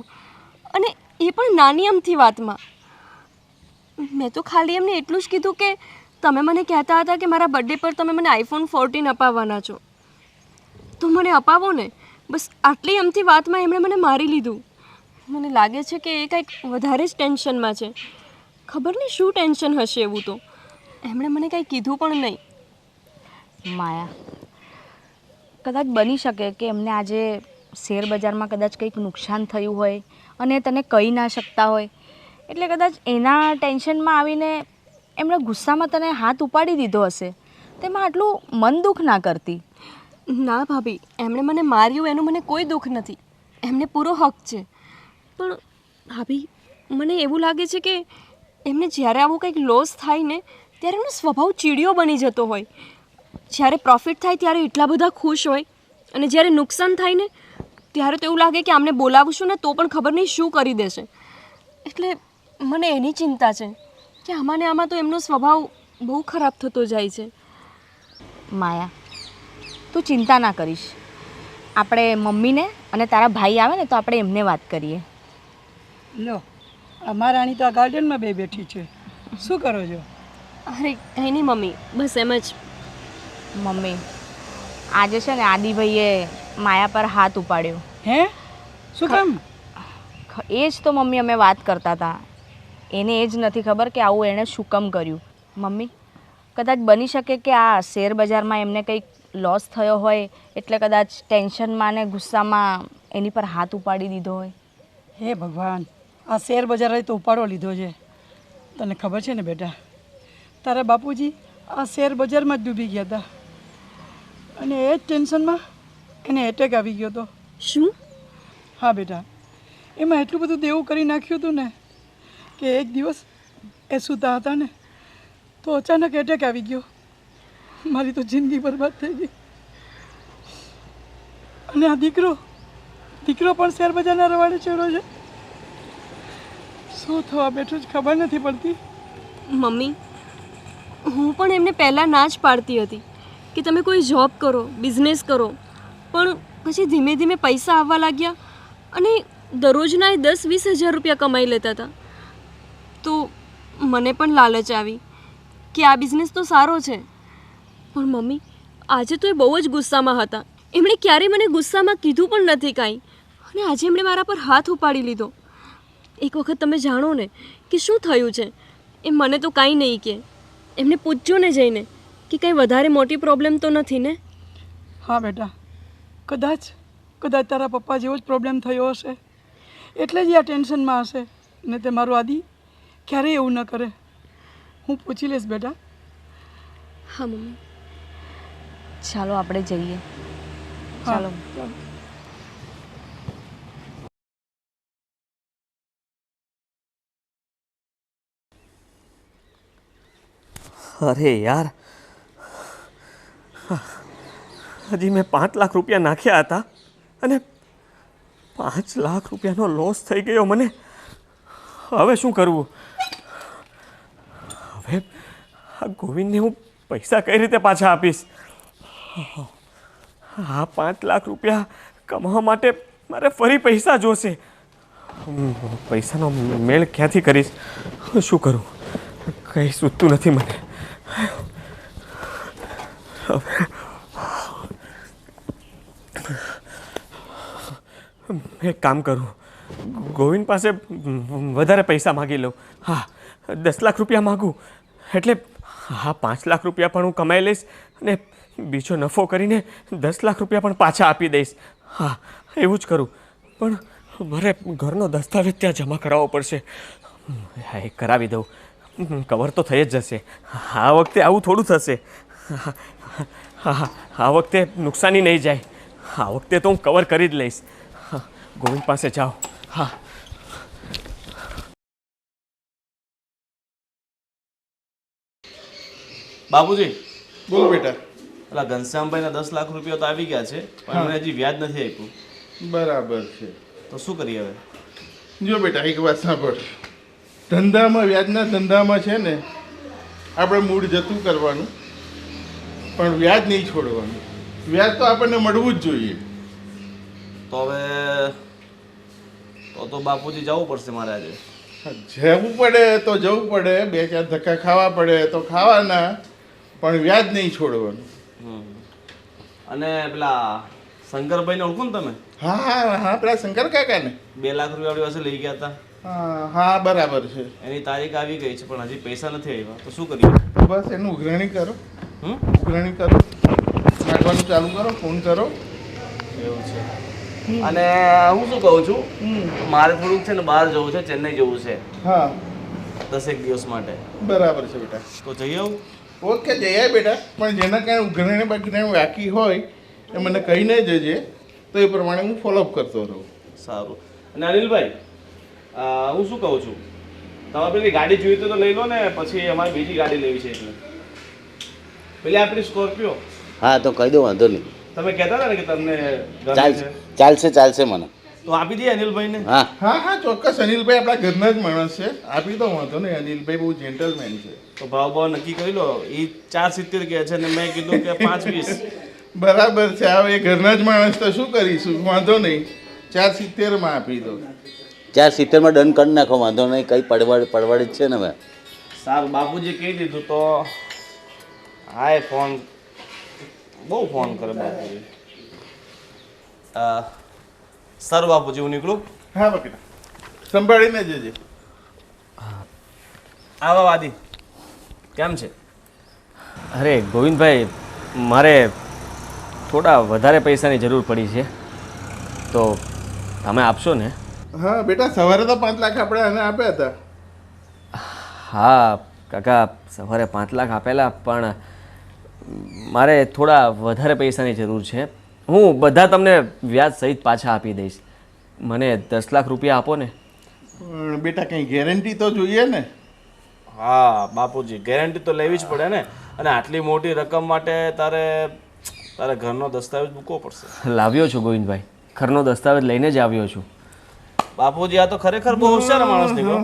અને એ પણ નાની અમથી વાતમાં. મેં તો ખાલી એમને એટલું જ કીધું કે તમે મને કહેતા હતા કે મારા બર્થડે પર તમે મને આઈફોન 14 અપાવવાના છો, તો મને અપાવો ને. બસ આટલી અમથી વાતમાં એમણે મને મારી લીધું. મને લાગે છે કે એ કંઈક વધારે જ ટેન્શનમાં છે. ખબર નહીં શું ટેન્શન હશે એવું. તો એમણે મને કંઈ કીધું પણ નહીં. માયા, કદાચ બની શકે કે એમને આજે શેર બજારમાં કદાચ કંઈક નુકસાન થયું હોય અને તને કહી ના શકતા હોય, એટલે કદાચ એના ટેન્શનમાં આવીને એમણે ગુસ્સામાં તને હાથ ઉપાડી દીધો હશે. તેમાં આટલું મન દુઃખ ના કરતી. ના ભાભી, એમણે મને માર્યું એનું મને કોઈ દુઃખ નથી, એમને પૂરો હક છે. પણ ભાભી, મને એવું લાગે છે કે એમને જ્યારે આવું કંઈક લોસ થાય ને ત્યારે એમનો સ્વભાવ ચીડિયો બની જતો હોય. જ્યારે પ્રોફિટ થાય ત્યારે એટલા બધા ખુશ હોય, અને જ્યારે નુકસાન થાય ને ત્યારે તો એવું લાગે કે આમને બોલાવશું ને તો પણ ખબર નહીં શું કરી દેશે. એટલે મને એની ચિંતા છે કે આમાં ને આમાં તો એમનો સ્વભાવ બહુ ખરાબ થતો જાય છે. માયા, તું ચિંતા ના કરીશ. આપણે મમ્મીને અને તારા ભાઈ આવે ને તો આપણે એમને વાત કરીએ. લો, અમારા રાણી તો આ ગાર્ડનમાં બેઠી છે. શું કરો છો? અરે કંઈ નહીં મમ્મી, બસ એમ જ. મમ્મી, આજે છે ને આદિભાઈએ માયા પર હાથ ઉપાડ્યો. હે? શું કામ? એ જ તો મમ્મી અમે વાત કરતા હતા. એને એ જ નથી ખબર કે આવું એણે શું કામ કર્યું. મમ્મી, કદાચ બની શકે કે આ શેર બજારમાં એમને કંઈક લોસ થયો હોય એટલે કદાચ ટેન્શનમાં ને ગુસ્સામાં એની પર હાથ ઉપાડી દીધો હોય. હે ભગવાન, આ શેર બજારે તો ઉપાડો લીધો છે. તને ખબર છે ને બેટા, તારા બાપુજી આ શેર બજારમાં જ ડૂબી ગયા હતા અને એ જ ટેન્શનમાં એને એટેક આવી ગયો હતો. શું? હા બેટા, એમાં એટલું બધું દેવું કરી નાખ્યું હતું ને કે એક દિવસ એ સૂતા હતા ને તો અચાનક એટેક આવી ગયો. મારી તો જિંદગી બરબાદ થઈ ગઈ. અને આ દીકરો પણ શેર બજારના રવાડે ચડ્યો છે. શું થવા બેઠું જ ખબર નથી પડતી. મમ્મી, હું પણ એમને પહેલાં ના જ પાડતી હતી કે તમે કોઈ જોબ કરો, બિઝનેસ કરો, પણ પછી ધીમે ધીમે પૈસા આવવા લાગ્યા અને દરરોજના એ 10-20 હજાર રૂપિયા કમાઈ લેતા હતા. તો મને પણ લાલચ આવી કે આ બિઝનેસ તો સારો છે. પણ મમ્મી, આજે તો એ બહુ જ ગુસ્સામાં હતા. એમણે ક્યારેય મને ગુસ્સામાં કીધું પણ નથી કાંઈ, અને આજે એમણે મારા પર હાથ ઉપાડી લીધો. એક વખત તમે જાણો ને કે શું થયું છે. એ મને તો કાંઈ નહીં કહે. એમને પૂછજો ને જઈને કે કંઈ વધારે મોટી પ્રોબ્લેમ તો નથી ને. હા બેટા, કદાચ તારા પપ્પા જેવો જ પ્રોબ્લેમ થયો હશે એટલે જ આ ટેન્શનમાં હશે. ને તે મારું આદિ ક્યારેય એવું ન કરે. હું પૂછી લઈશ બેટા. હા મમ્મી. ચાલો આપણે જઈએ. ચાલો. અરે યાર, હજી મેં 5 લાખ રૂપિયા નાખ્યા હતા અને 5 લાખ રૂપિયાનો લોસ થઈ ગયો મને. હવે શું કરવું? હવે આ ગોવિંદને હું પૈસા કઈ રીતે પાછા આપીશ? આ 5 લાખ રૂપિયા કમાવા માટે મારે ફરી પૈસા જોશે. પૈસાનો મેળ ક્યાંથી કરીશ? શું કરું? કંઈ સૂચતું નથી મને. એક કામ કરું, ગોવિંદ પાસે વધારે પૈસા માગી લઉં. હા, 10 લાખ રૂપિયા માગું એટલે હા 5 લાખ રૂપિયા પણ હું કમાઈ લઈશ અને બીજો નફો કરીને 10 લાખ રૂપિયા પણ પાછા આપી દઈશ. હા, એવું જ કરું. પણ મારે ઘરનો દસ્તાવેજ ત્યાં જમા કરાવવો પડશે. હા, એ કરાવી દઉં. કવર તો થઈ જ જશે. આ વખતે આવું થોડું થશે. હા, આ વખતે નુકસાની નહીં જાય. આ વખતે તો હું કવર કરી જ લઈશ. હા, ગોવિંદ પાસે જાઓ. હા. બાપુજી, બોલ બેટા. પેલા ઘનશ્યામભાઈના 10 લાખ રૂપિયા તો આવી ગયા છે, પણ એમણે હજી વ્યાજ નથી આપ્યું. બરાબર છે. તો શું કરીએ હવે? જો બેટા એક વાત સાંભળ, ધંધામાં વ્યાજના ધંધામાં છે ને આપણે મૂળ જતું કરવાનું, પણ વ્યાજ નહીં છોડવાનું. વ્યાજ તો આપણને મળવું જ જોઈએ. તો હવે તો બાપુજી જવું પડશે મારે આજે. જવું પડે તો જવું પડે, 2-4 ધક્કા ખાવા પડે તો ખાવાના, પણ વ્યાજ નહીં છોડવાનું. અને પેલા શંકરભાઈને ઓળખો ને તમે? હા હા હા, પેલા શંકર કાકાને 2 લાખ રૂપિયા આપણી પાસે લઈ ગયા હતા. હા હા, બરાબર છે. એની તારીખ આવી ગઈ છે, પણ હજી પૈસા નથી આવ્યા. તો શું કરીએ? બસ એનું ઉઘરાણી કરો, હમ ઉઘરાણી કરો, નાખવાનું ચાલુ કરો, ફોન કરો. એવું છે. અને હું શું કહું છું, મારે થોડુંક છે ને બહાર જવું છે, ચેન્નઈ જવું છે હા 10 દિવસ માટે. બરાબર છે બેટા. તો જઈ આવું? ઓકે જઈએ બેટા, પણ જેના કારણે ઉઘરાણી બાકી બાકી હોય એ મને કહીને જજે, તો એ પ્રમાણે હું ફોલોઅપ કરતો રહું. સારું. અને અનિલભાઈ, હું શું કહું છું, તમે પેલી ગાડી જોઈ તો લઈ લો ને, પછી અમારે બીજી ગાડી લેવી છે એટલે પેલી આપણી સ્કોર્પિયો. હા તો કહી દો, વાંધો નહીં. તમે કહેતા હતા ને કે તમને ગમે ચાલશે છે, ચાલશે ચાલશે મને. તો આપી દઈએ અનિલભાઈને. હા હા હા ચોક્કસ, અનિલભાઈ આપણા ઘરના જ માણસ છે, આપી દો, વાંધો નહીં. અનિલભાઈ બહુ જેન્ટલમેન છે. તો ભાવ નક્કી કરી લો. એ 470 કહે છે ને મેં કીધું કે 520. બરાબર છે. હવે એ ઘરના જ માણસ તો શું કરીશું, વાંધો નહીં. 470 આપી દો. 470 ડન કરી નાખો, વાંધો નહીં. કંઈ પડવાડી જ છે ને હવે. સારું, બાપુજી કહી દીધું તો. હા, એ ફોન બહુ ફોન કરે બાપુજી. સારું બાપુજી, હું નીકળું. હા બેટા, સંભાળીને જજે. આવા વાદી કેમ છે? અરે ગોવિંદભાઈ, મારે થોડા વધારે પૈસાની જરૂર પડી છે, તો તમે આપશો ને? હા બેટા, સવારે તો 5 લાખ આપણે આને આપ્યા હતા. હા કાકા, સવારે 5 લાખ આપેલા, પણ મારે થોડા વધારે પૈસાની જરૂર છે. હું બધા તમને વ્યાજ સહિત પાછા આપી દઈશ. મને 10 લાખ રૂપિયા આપો ને. પણ બેટા કંઈ ગેરંટી તો જોઈએ ને. હા બાપુજી, ગેરંટી તો લેવી જ પડે ને. અને આટલી મોટી રકમ માટે તારે ઘરનો દસ્તાવેજ મૂકવો પડશે. લાવ્યો છું ગોવિંદભાઈ, ઘરનો દસ્તાવેજ લઈને જ આવ્યો છું. બાપુજી, આ તો ખરેખર બહુ હોશિયાર માણસ નીકળો.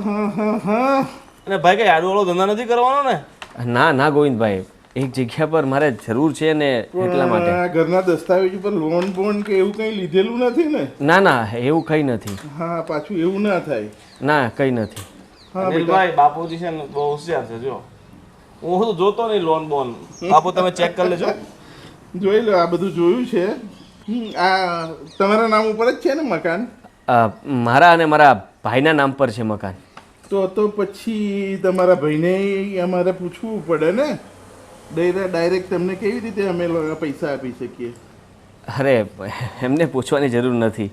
અને ભાઈ કઈ આડુવાળો ધંધા નથી કરવાનો ને? ના ના ગોવિંદભાઈ, એક જગ્યા પર મારે જરૂર છે ને એટલા માટે. આ ઘરના દસ્તાવેજ ઉપર લોન બોન કે એવું કંઈ લીધેલું નથી ને? ના ના, એવું કંઈ નથી. હા, પાછું એવું ના થાય. ના, કંઈ નથી. હા બેટા, અનિલભાઈ, બાપુજી છે ને બહુ હોશિયાર છે. જો હું તો જોતો નહીં લોન બોન. બાપુ તમે ચેક કરી લેજો. જોઈ લો, આ બધું જોયું છે. આ તમારા નામ ઉપર જ છે ને મકાન? મારા અને મારા ભાઈના નામ પર છે મકાન. તો પછી તમારા ભાઈને અમારે પૂછવું પડે ને. ડાયરેક્ટ તમને કેવી રીતે અમે પૈસા આપી શકીએ? અરે એમને પૂછવાની જરૂર નથી,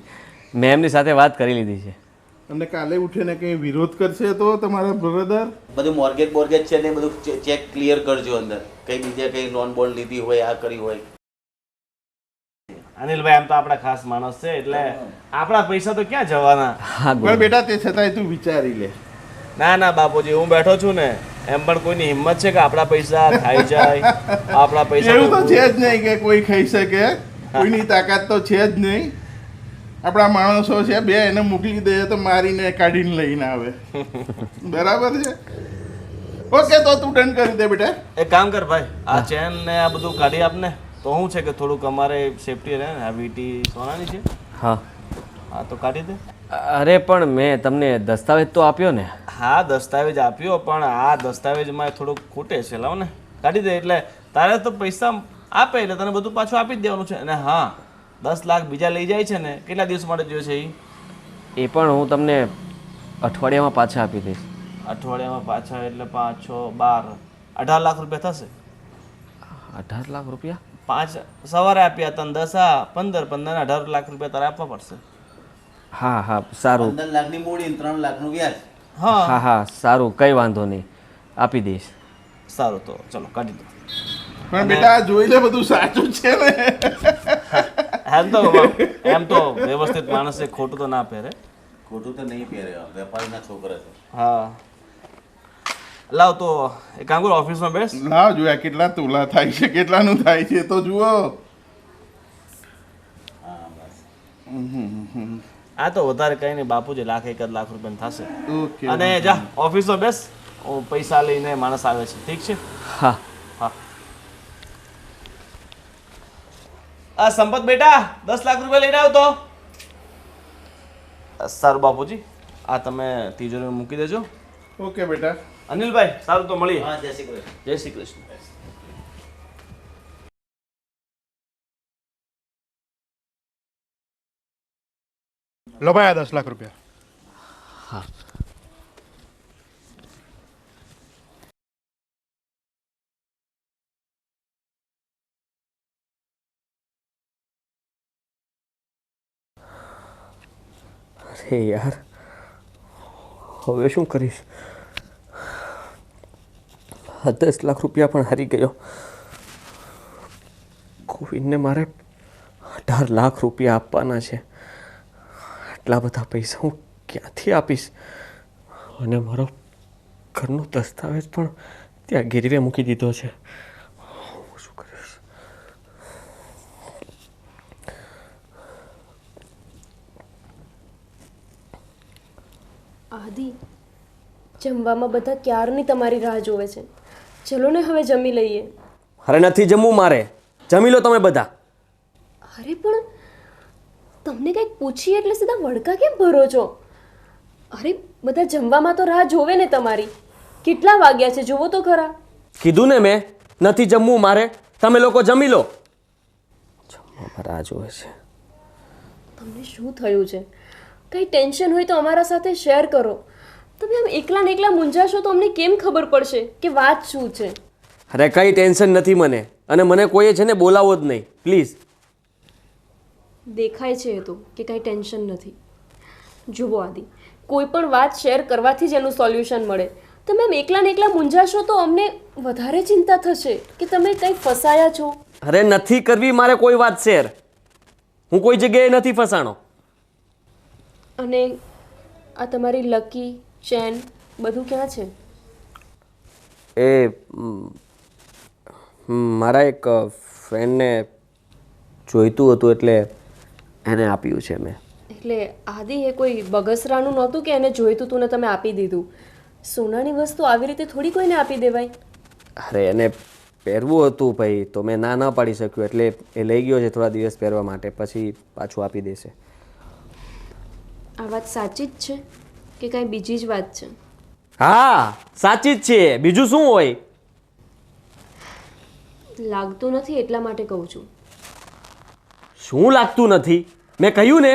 મેં એમની સાથે વાત કરી લીધી છે. અને કાલે ઉઠીને કંઈ વિરોધ કરશે તો તમારા બ્રધર? બધું મોર્ગેજ છે ને બધું ચેક ક્લિયર કરજો અંદર. કંઈ બીજા કંઈ લોન બોન લીધી હોય, આ કરી હોય. અનિલભાઈ આમ તો આપણા ખાસ માણસ છે, એટલે આપણા પૈસા તો ક્યાં જવાના. હા પણ બેટા, તે છતાંય તું વિચારી લે. ના ના બાપુજી, હું બેઠો છું ને, એમ પણ કોઈની હિંમત છે કે આપણા પૈસા ખાઈ જાય? આપણા પૈસા એવું તો છે જ નહીં કે કોઈ ખાઈ શકે. કોઈની તાકાત તો છે જ નહીં. આપણા માણસો છે બે, એને મોકલી દે તો મારીને કાઢીને લઈને આવે. બરાબર છે. ઓકે, તો તું ડન કરી દે બેટા. એક કામ કર ભાઈ, આ ચેન ને આ બધું કાઢી આપને. તો શું છે કે થોડુંક અમારે સેફટી રહે ને. આ વીટી સોનાની છે. હા હા, તો કાઢી દે. અરે પણ મેં તમને દસ્તાવેજ તો આપ્યો ને. હા દસ્તાવેજ આપ્યો, પણ આ દસ્તાવેજમાં થોડુંક ખૂટે છે. લાવ ને કાઢી દે. એટલે તારે તો પૈસા આપે એટલે તને બધું પાછું આપી જ દેવાનું છે. અને હા 10 લાખ બીજા લઈ જાય છે ને, કેટલા દિવસ માટે જોઈએ છે એ પણ હું તમને અઠવાડિયામાં પાછા આપી દઈશ. અઠવાડિયામાં પાછા એટલે 5, 6, 12, 18 લાખ રૂપિયા થશે. 18 લાખ રૂપિયા? 5 સવારે આપ્યા તને, 10 આ 15, 15 ને 18 લાખ રૂપિયા તારે આપવા પડશે. હા હા સારું. 15 લાખની મૂડી ને 3 લાખનું વ્યાજ. હા હા હા સારું, કંઈ વાંધો નહીં, આપી દઈશ. સારું, તો ચલો કાઢી દો. પણ બેટા આ જોઈ લે, બધું સાચું છે ને? એમ તો વ્યવસ્થિત માણસ છે, ખોટું તો ના પહેરે. ખોટું તો નહીં પહેરે, વેપારીના છોકરા છે. હા લાવ તો એક કામ કરો, ઓફિસમાં બેસ. લાવ જોયા કેટલા તોલા થાય છે, કેટલાનું થાય છે તો જુઓ. હા બસ. આ તો વધારે કઈ નહીં બાપુજી, 1 લાખ રૂપિયા થશે. ઓકે. અને જા ઓફિસમાં બેસ, હું પૈસા લઈને માણસ આવે છે. ઠીક છે? હા હા. આ સંપત બેટા 10 લાખ રૂપિયા લઈને આવતો. સારું બાપુજી, આ તમે તિજોરીમાં મૂકી દેજો. ઓકે બેટા. અનિલભાઈ સારું, તો મળીએ. હા જય શ્રી કૃષ્ણ. જય શ્રી કૃષ્ણ. લો ભાઈ આ 10 લાખ રૂપિયા. અરે યાર, હવે શું કરીશ? આ 10 લાખ રૂપિયા પણ હારી ગયો. ગોવિંદને મારે 18 લાખ રૂપિયા આપવાના છે. આટલા બધા પૈસા હું ક્યાંથી આપીશ? અને મારો ઘરનો દસ્તાવેજ પણ ત્યાં ગીરવે મૂકી દીધો છે. હું શું કરીશ? આદિ, જમવામાં બધા ક્યારની તમારી રાહ જોવે છે. ચલો ને હવે જમી લઈએ. અરે નથી જમવું મારે, જમી લો તમે બધા. અરે પણ તમને કંઈક પૂછીએ એટલે સીધા વડકા કેમ ભરો છો? અરે બધા જમવામાં તો રાહ જોવે ને તમારી. કેટલા વાગ્યા છે જુઓ તો ખરા. કીધું ને મેં, નથી જમવું મારે, તમે લોકો જમી લો. જમવામાં રાહ જોવે છે. તમને શું થયું છે? કંઈ ટેન્શન હોય તો અમારા સાથે શેર કરો. તમે આમ એકલા ને એકલા મૂંઝાશો તો અમને કેમ ખબર પડશે કે વાત શું છે? અરે કંઈ ટેન્શન નથી મને, અને મને કોઈએ છે ને બોલાવો જ નહીં, પ્લીઝ. દેખાય છે એ તો કે કાંઈ ટેન્શન નથી. જુઓ આદિ, કોઈ પણ વાત શેર કરવાથી જ એનું સોલ્યુશન મળે. તમે આમ એકલા ને એકલા મૂંઝાશો તો અમને વધારે ચિંતા થશે કે તમે કંઈ ફસાયા છો. અરે નથી કરવી મારે કોઈ વાત શેર. હું કોઈ જગ્યાએ નથી ફસાણો. અને આ તમારી લકી ચેન બધું ક્યાં છે? એ મારા એક ફ્રેન્ડને જોઈતું હતું એટલે એને આપ્યું છે મેં. એટલે આદિ એ કોઈ બગસરાનું નહોતું કે એને જોઈતું હતું ને તમે આપી દીધું? સોનાની વસ્તુ આવી રીતે થોડી કોઈને આપી દેવાય. અરે એને પહેરવું હતું ભાઈ, તો મેં ના પાડી શક્યું, એટલે એ લઈ ગયો છે થોડા દિવસ પહેરવા માટે, પછી પાછું આપી દેશે. આ વાત સાચી જ છે કે કાંઈ બીજી જ વાત છે? હા સાચી જ છે, બીજું શું હોય? લાગતું નથી એટલા માટે કહું છું. શું લાગતું નથી? મેં કહ્યું ને.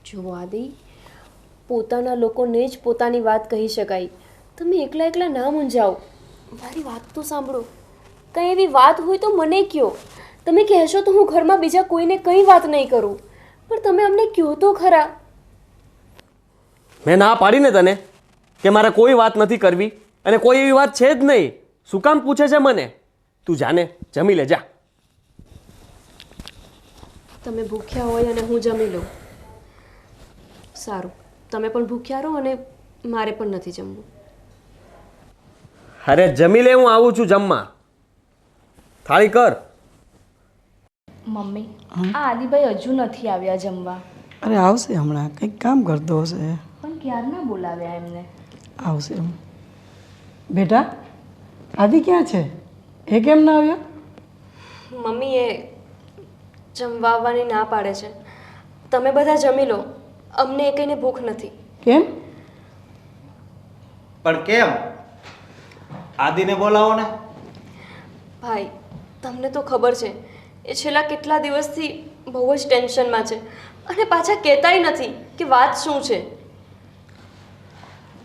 જો આદિ, પોતાના લોકોને જ પોતાની વાત કહી શકાય. તમે એકલા એકલા ના મૂંઝાઓ. મારી વાત તો સાંભળો. કંઈ એવી વાત હોય તો મને કહો. તમે કહેશો તો હું ઘરમાં બીજા કોઈને કંઈ વાત નહીં કરું, પણ તમે અમને કહો તો ખરા. મેં ના પાડીને તને કે મારે કોઈ વાત નથી કરવી, અને કોઈ એવી વાત છે જ નહીં. શું કામ પૂછે છે મને? તું જાને જમી લે જા. તમે ભૂખ્યા હોય અને હું જમી લઉં. સારું, તમે પણ ભૂખ્યા રહો અને મારે પણ નથી જમવું. અરે જમી લે, હું આવું છું જમવા. થાળી કર. મમ્મી, આ આદિભાઈ હજુ નથી આવ્યા જમવા. અરે આવશે હમણાં, કંઈક કામ કરતો હશે. પણ ક્યારના બોલાવ્યા એમને? આવશે એમ. બેટા આદિ ક્યાં છે? એ કેમ ના આવ્યો? મમ્મી એ જમવા આવવાની ના પાડે છે. તમે બધા જમી લો, અમને કંઈને ભૂખ નથી. કેમ? પણ કેમ? આદિને બોલાવો ને. ભાઈ, તમને તો ખબર છે એ છેલ્લા કેટલા દિવસથી બહુ જ ટેન્શનમાં છે અને પાછા કહેતાય નથી કે વાત શું છે.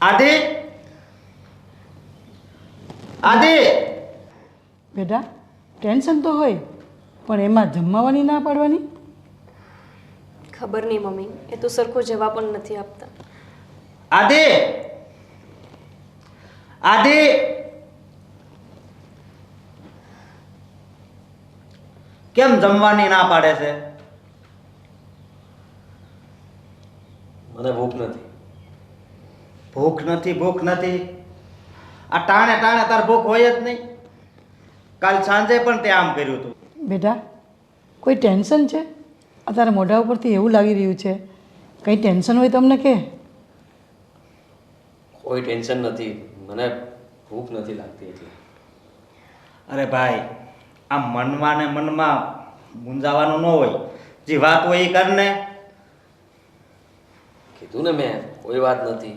આદિ, આદિ! બેટા ટેન્શન તો હોય, પણ એમાં જમવાની ના પાડવાની? ખબર નહીં મમ્મી, એ તો સરખો જવાબ પણ નથી આપતા. આદિ! આદિ! કેમ જમવાની ના પાડે છે? મને ભૂખ નથી. ભૂખ નથી, ભૂખ નથી. આ ટાણે ટાણે તાર ભૂખ હોય જ નહીં. કાલ સાંજે પણ તે આમ કર્યું હતું. બેટા કોઈ ટેન્શન છે? આ તારા મોઢા ઉપરથી એવું લાગી રહ્યું છે. કંઈ ટેન્શન હોય તમને કે? કોઈ ટેન્શન નથી, મને ભૂખ નથી લાગતી એટલે. અરે ભાઈ, આ મનમાં ને મનમાં મૂંઝાવાનું ન હોય. જે વાત હોય એ કર ને. કીધું ને મેં, કોઈ વાત નથી.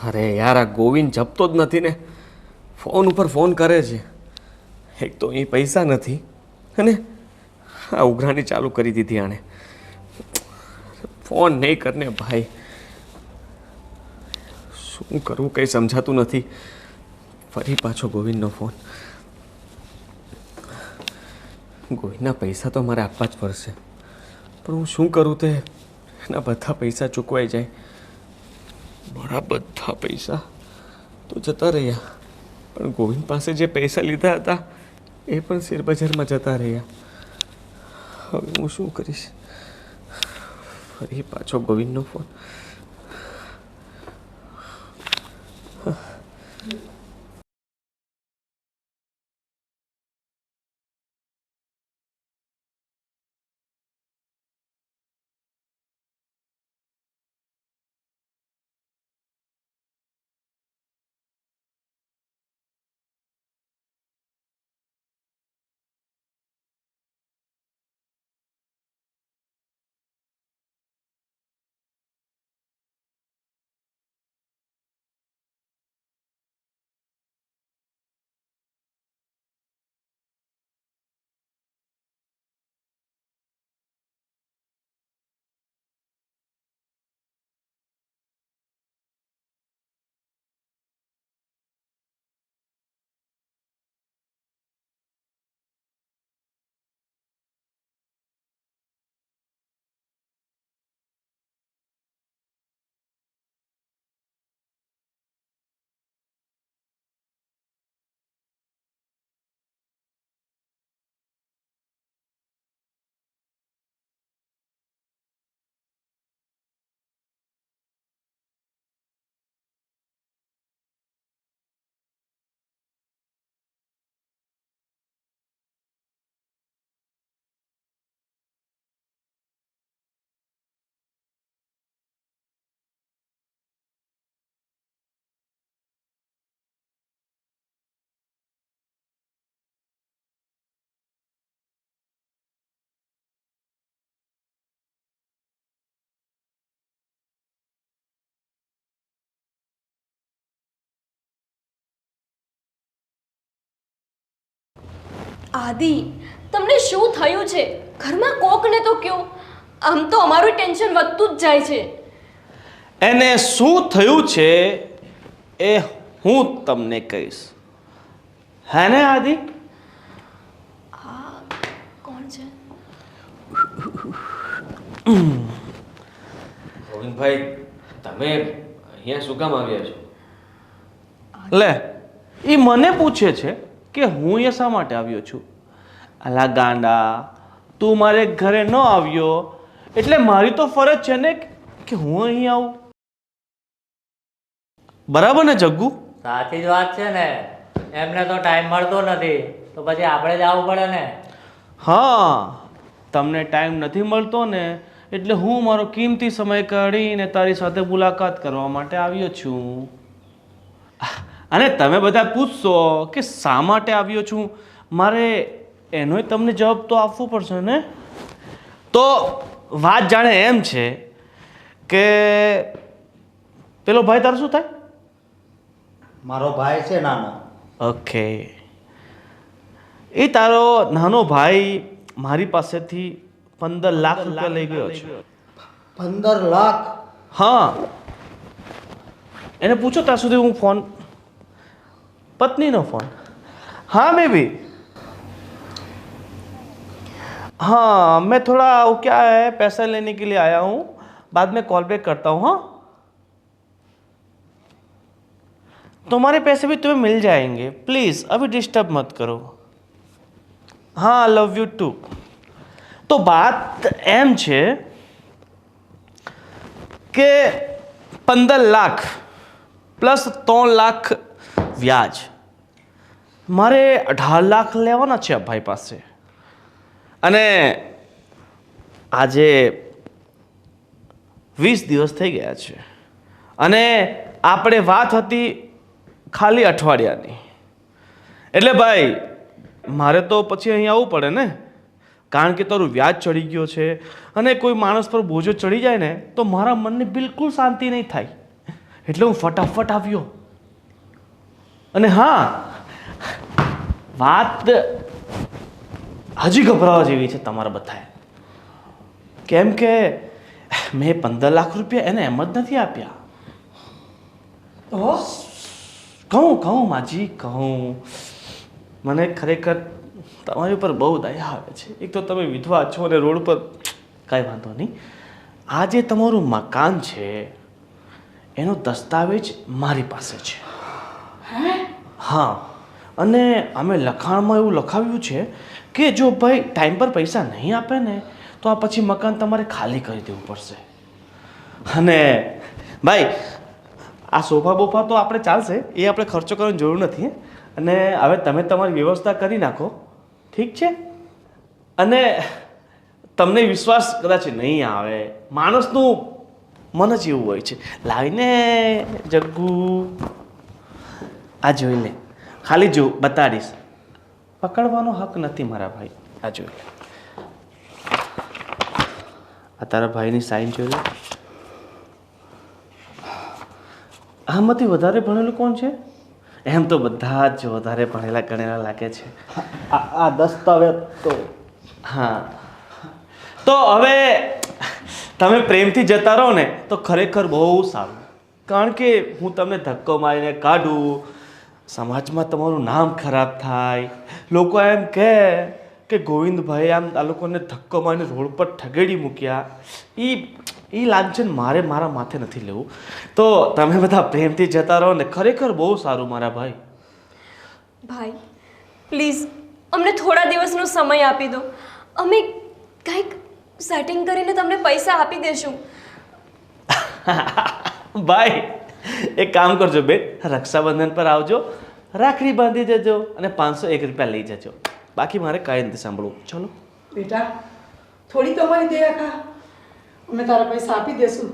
અરે યાર, આ ગોવિંદ જપતો જ નથી ને. ફોન ઉપર ફોન કરે છે. એક તો અહીં પૈસા નથી અને આ ઉઘરાણી ચાલુ કરી દીધી આણે. ફોન નહીં કરને ભાઈ. શું કરવું કંઈ સમજાતું નથી. ફરી પાછો ગોવિંદનો ફોન. ગોવિંદના પૈસા તો મારે આપવા જ પડશે, પણ હું શું કરું? તે એના બધા પૈસા ચૂકવાઈ જાય. મારા બધા પૈસા તો જતા રહ્યા, પણ ગોવિંદ પાસે જે પૈસા લીધા હતા એ પણ શેરબજારમાં જતા રહ્યા. હવે હું શું કરીશ? ફરી પાછો ગોવિંદનો ફોન. આદિ, તમને શું થયું છે? ઘરમાં કોકને તો કયો. આમ તો અમારું ટેન્શન વધતું જ જાય છે. એને શું થયું છે એ હું તમને કહીશ. હે ને આદિ? કોણ છે? ગોવિંદભાઈ, તમે અહીંયા શું કામ આવ્યા છો? લે, એ મને પૂછે છે કે હું અહીંયા શા માટે આવ્યો છું. અલા ગાંડા, તું મારે ઘરે ન આવ્યો એટલે મારી તો ફરજ છે ને કે હું અહીં આવું. બરાબર ને જગ્ગુ? સાચી જ વાત છે ને. એમને તો ટાઈમ મળતો નથી, તો પછી આપણે જ આવવું પડે ને. હા, તમને ટાઈમ નથી મળતો ને એટલે હું મારો કિંમતી સમય કાઢીને તારી સાથે મુલાકાત કરવા માટે આવ્યો છું. અને તમે બધા પૂછશો કે શા માટે આવ્યો છું, મારે એનોય તમને જવાબ તો આપવો પડશે ને. તો વાત જાણે એમ છે કે પેલો ભાઈ તારો શું થાય? મારો ભાઈ છે નાનો. ઓકે, એ તારો નાનો ભાઈ મારી પાસેથી 15 લાખ રૂપિયા લઈ ગયો છે. 15 લાખ? હા, એને પૂછો ત્યાં સુધી હું ફોન, पत्नी फोन. हाँ बेबी, हाँ मैं थोड़ा वो क्या है पैसा लेने के लिए आया हूँ, बाद में कॉल बैक करता हूँ. हाँ तुम्हारे पैसे भी तुम्हें मिल जाएंगे, प्लीज़ अभी डिस्टर्ब मत करो. हाँ लव यू टू. તો વાત એમ છે કે 15 લાખ પ્લસ 3 લાખ વ્યાજ, મારે 18 લાખ લેવાના છે આ ભાઈ પાસે. અને આજે 20 દિવસ થઈ ગયા છે અને આપણે વાત હતી ખાલી અઠવાડિયાની. એટલે ભાઈ મારે તો પછી અહીં આવવું પડે ને, કારણ કે તારું વ્યાજ ચડી ગયો છે અને કોઈ માણસ પર બોજો ચડી જાય ને તો મારા મનને બિલકુલ શાંતિ નહીં થાય. એટલે હું ફટાફટ આવ્યો. અને હા, વાત હજી ગભરાવા જેવી છે તમારા બધાએ, કેમ કે મેં 15 લાખ રૂપિયા એને એમ જ નથી આપ્યા. કહું માજી કહું, મને ખરેખર તમારી ઉપર બહુ દયા આવે છે. એક તો તમે વિધવા છો અને રોડ પર, કાંઈ વાંધો નહીં. આ જે તમારું મકાન છે એનો દસ્તાવેજ મારી પાસે છે. હા, અને અમે લખાણમાં એવું લખાવ્યું છે કે જો ભાઈ ટાઈમ પર પૈસા નહીં આપે ને તો આ પછી મકાન તમારે ખાલી કરી દેવું પડશે. અને ભાઈ આ સોફા બોફા તો આપણે ચાલશે, એ આપણે ખર્ચો કરવાની જરૂર નથી. અને હવે તમે તમારી વ્યવસ્થા કરી નાખો, ઠીક છે? અને તમને વિશ્વાસ કદાચ નહીં આવે, માણસનું મન જ એવું હોય છે. લાવીને જગ્ગુ આ જોઈ લે, ખાલી જો બતાડીશ, પકડવાનો હક નથી મારા ભાઈ. આ જોઈ લે, આ તારા ભાઈની સાઈન જોઈ લે. આમાંથી વધારે ભણેલું કોણ છે? એમ તો બધા જ વધારે ભણેલા ગણેલા લાગે છે. આ દસ્તાવેજ તો હા, તો હવે તમે પ્રેમથી જતા રહો ને તો ખરેખર બહુ સારું. કારણ કે હું તમને ધક્કો મારીને કાઢું, સમાજમાં તમારું નામ ખરાબ થાય, લોકો એમ કહે કે ગોવિંદભાઈ આમ આ લોકોને ધક્કો મારીને રોડ પર ઠગેડી મૂક્યા. એ લાંછન મારે મારા માથે નથી લેવું. તો તમે બધા પ્રેમથી જતા રહો ને ખરેખર બહુ સારું મારા ભાઈ. ભાઈ પ્લીઝ અમને થોડા દિવસનો સમય આપી દો, અમે કંઈક સેટિંગ કરીને તમને પૈસા આપી દેશું. ભાઈ એક કામ કરજો બેન, રક્ષાબંધન પર આવજો, રાખડી બાંધી જજો અને 501 રૂપિયા લઈ જજો. બાકી મારે કાંઈ નથી સાંભળવું. ચલો બેટા, થોડી તમારી દયા ખા, અમે તારા પૈસા આપી દેશું.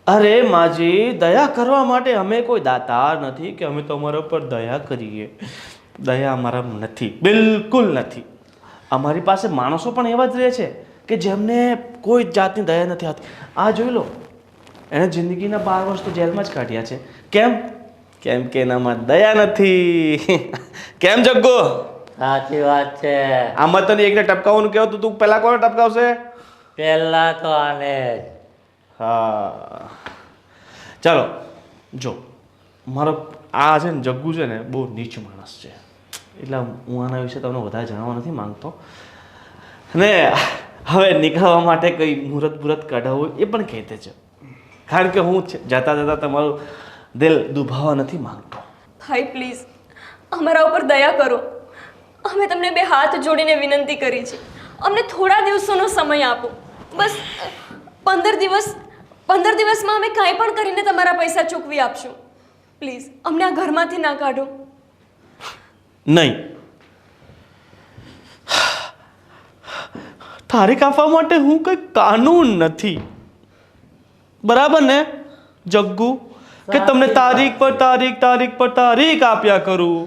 અરે માજી, દયા કરવા માટે અમે કોઈ દાતાર નથી કે અમે તમારા પર દયા કરીએ. દયા અમારા નથી, બિલકુલ નથી. અમારી પાસે માણસો પણ એવા જ રહે છે કે જેમને કોઈ જાતની દયા નથી આવતી. આ જોઈ લો, એણે જિંદગીના 12 વર્ષ તો જેલમાં જ કાઢ્યા છે. કેમ કે એનામાં દયા નથી. કેમ જગ્ગો? સાચી વાત છે. આમાં તને એકને ટપકાવવાનું કહેવું તો તું પહેલા કોને ટપકાવશે? પહેલા તો આને જ. હા ચાલો, જો મારો આ છે ને જગ્ગુ છે ને બહુ નીચ માણસ છે, એટલે હું આના વિશે તમને વધારે જણાવવા નથી માંગતો. ને હવે નીકળવા માટે કંઈ મુહૂર્ત કાઢાવવું એ પણ કહેતે છે, કારણ કે હું જતા જતા તમારું દિલ દુભાવવા નથી માંગતો. ભાઈ પ્લીઝ અમારા ઉપર દયા કરો, અમે તમને 2 હાથ જોડીને વિનંતી કરી છે. અમને થોડા દિવસોનો સમય આપો, બસ 15 દિવસમાં અમે કાંઈ પણ કરીને તમારા પૈસા ચૂકવી આપશું. પ્લીઝ અમને આ ઘરમાંથી ના કાઢો. નહીં, તારીખ આપવા માટે હું કંઈ કાનૂન નથી, બરાબર ને જગ્ગુ? કે તમને તારીખ પર તારીખ આપ્યા કરું.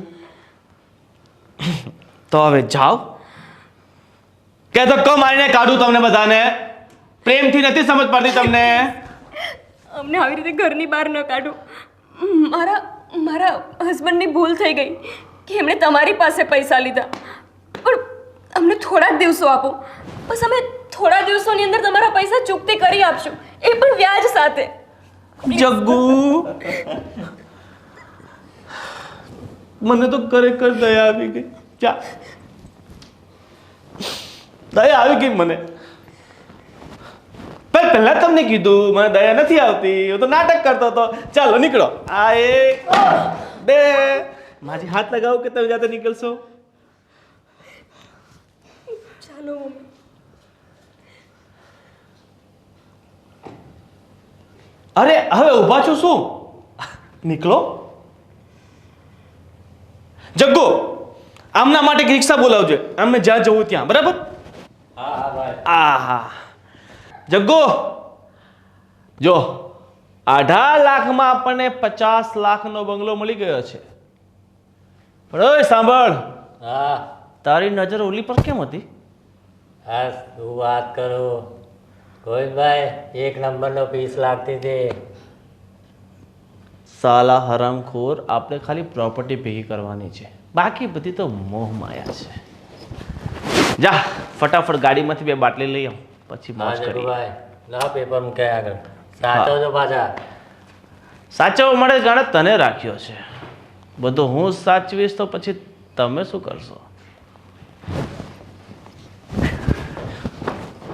તો હવે જાઓ કે ધક્કો મારીને કાઢું તમને બધાને? પ્રેમથી નથી સમજ પડતી તમને? અમને આવી રીતે ઘરની બહાર ન કાઢો. મારા હસબન્ડની ભૂલ થઈ ગઈ કે એમણે તમારી પાસે પૈસા લીધા, પણ અમને થોડા જ દિવસો આપો. બસ અમે થોડા દિવસોની અંદર તમારા પૈસા ચૂકતી કરી આપશું, એ પણ વ્યાજ સાથે. જગ્ગુ, મને તો ખરેખર દયા આવી ગઈ. દયા આવી ગઈ મને. પહેલા તમને કીધું મને દયા નથી આવતી, હું તો નાટક કરતો હતો. ચાલો નીકળો. આ 1 2 મારી હાથ લગાવો કે તમે જાતે નીકળશો. ચાલો. અરે હવે ઊભા છો શું? નીકળો. જગ્ગુ, આમના માટે એક રિક્ષા બોલાવજો, આમને જ્યાં જવું ત્યાં. બરાબર? આહા. જગ્ગુ, જો 18 લાખમાં આપણને 50 લાખનો બંગલો મળી ગયો છે. પણ ઓય સાંભળ, હા તારી નજર ઓલી પર કેમ હતી? હા શું વાત કરું ગોવિંદભાઈ, 1 નંબરનો પીસ લાગતી હતી. સાલા હરામખોર, આપણે ખાલી પ્રોપર્ટી ભેગી કરવાની છે, બાકી બધી તો મોહ માયા છે. જા ફટાફટ ગાડીમાંથી 2 બાટલી લઈ આવ, પછી મોજ કરીએ. જગુભાઈ ના પેપર મૂકે આગળ સાચવજો પાછા. સાચવવા મળે જાણે તને રાખ્યો છે. બધું હું સાચવીશ તો પછી તમે શું કરશો?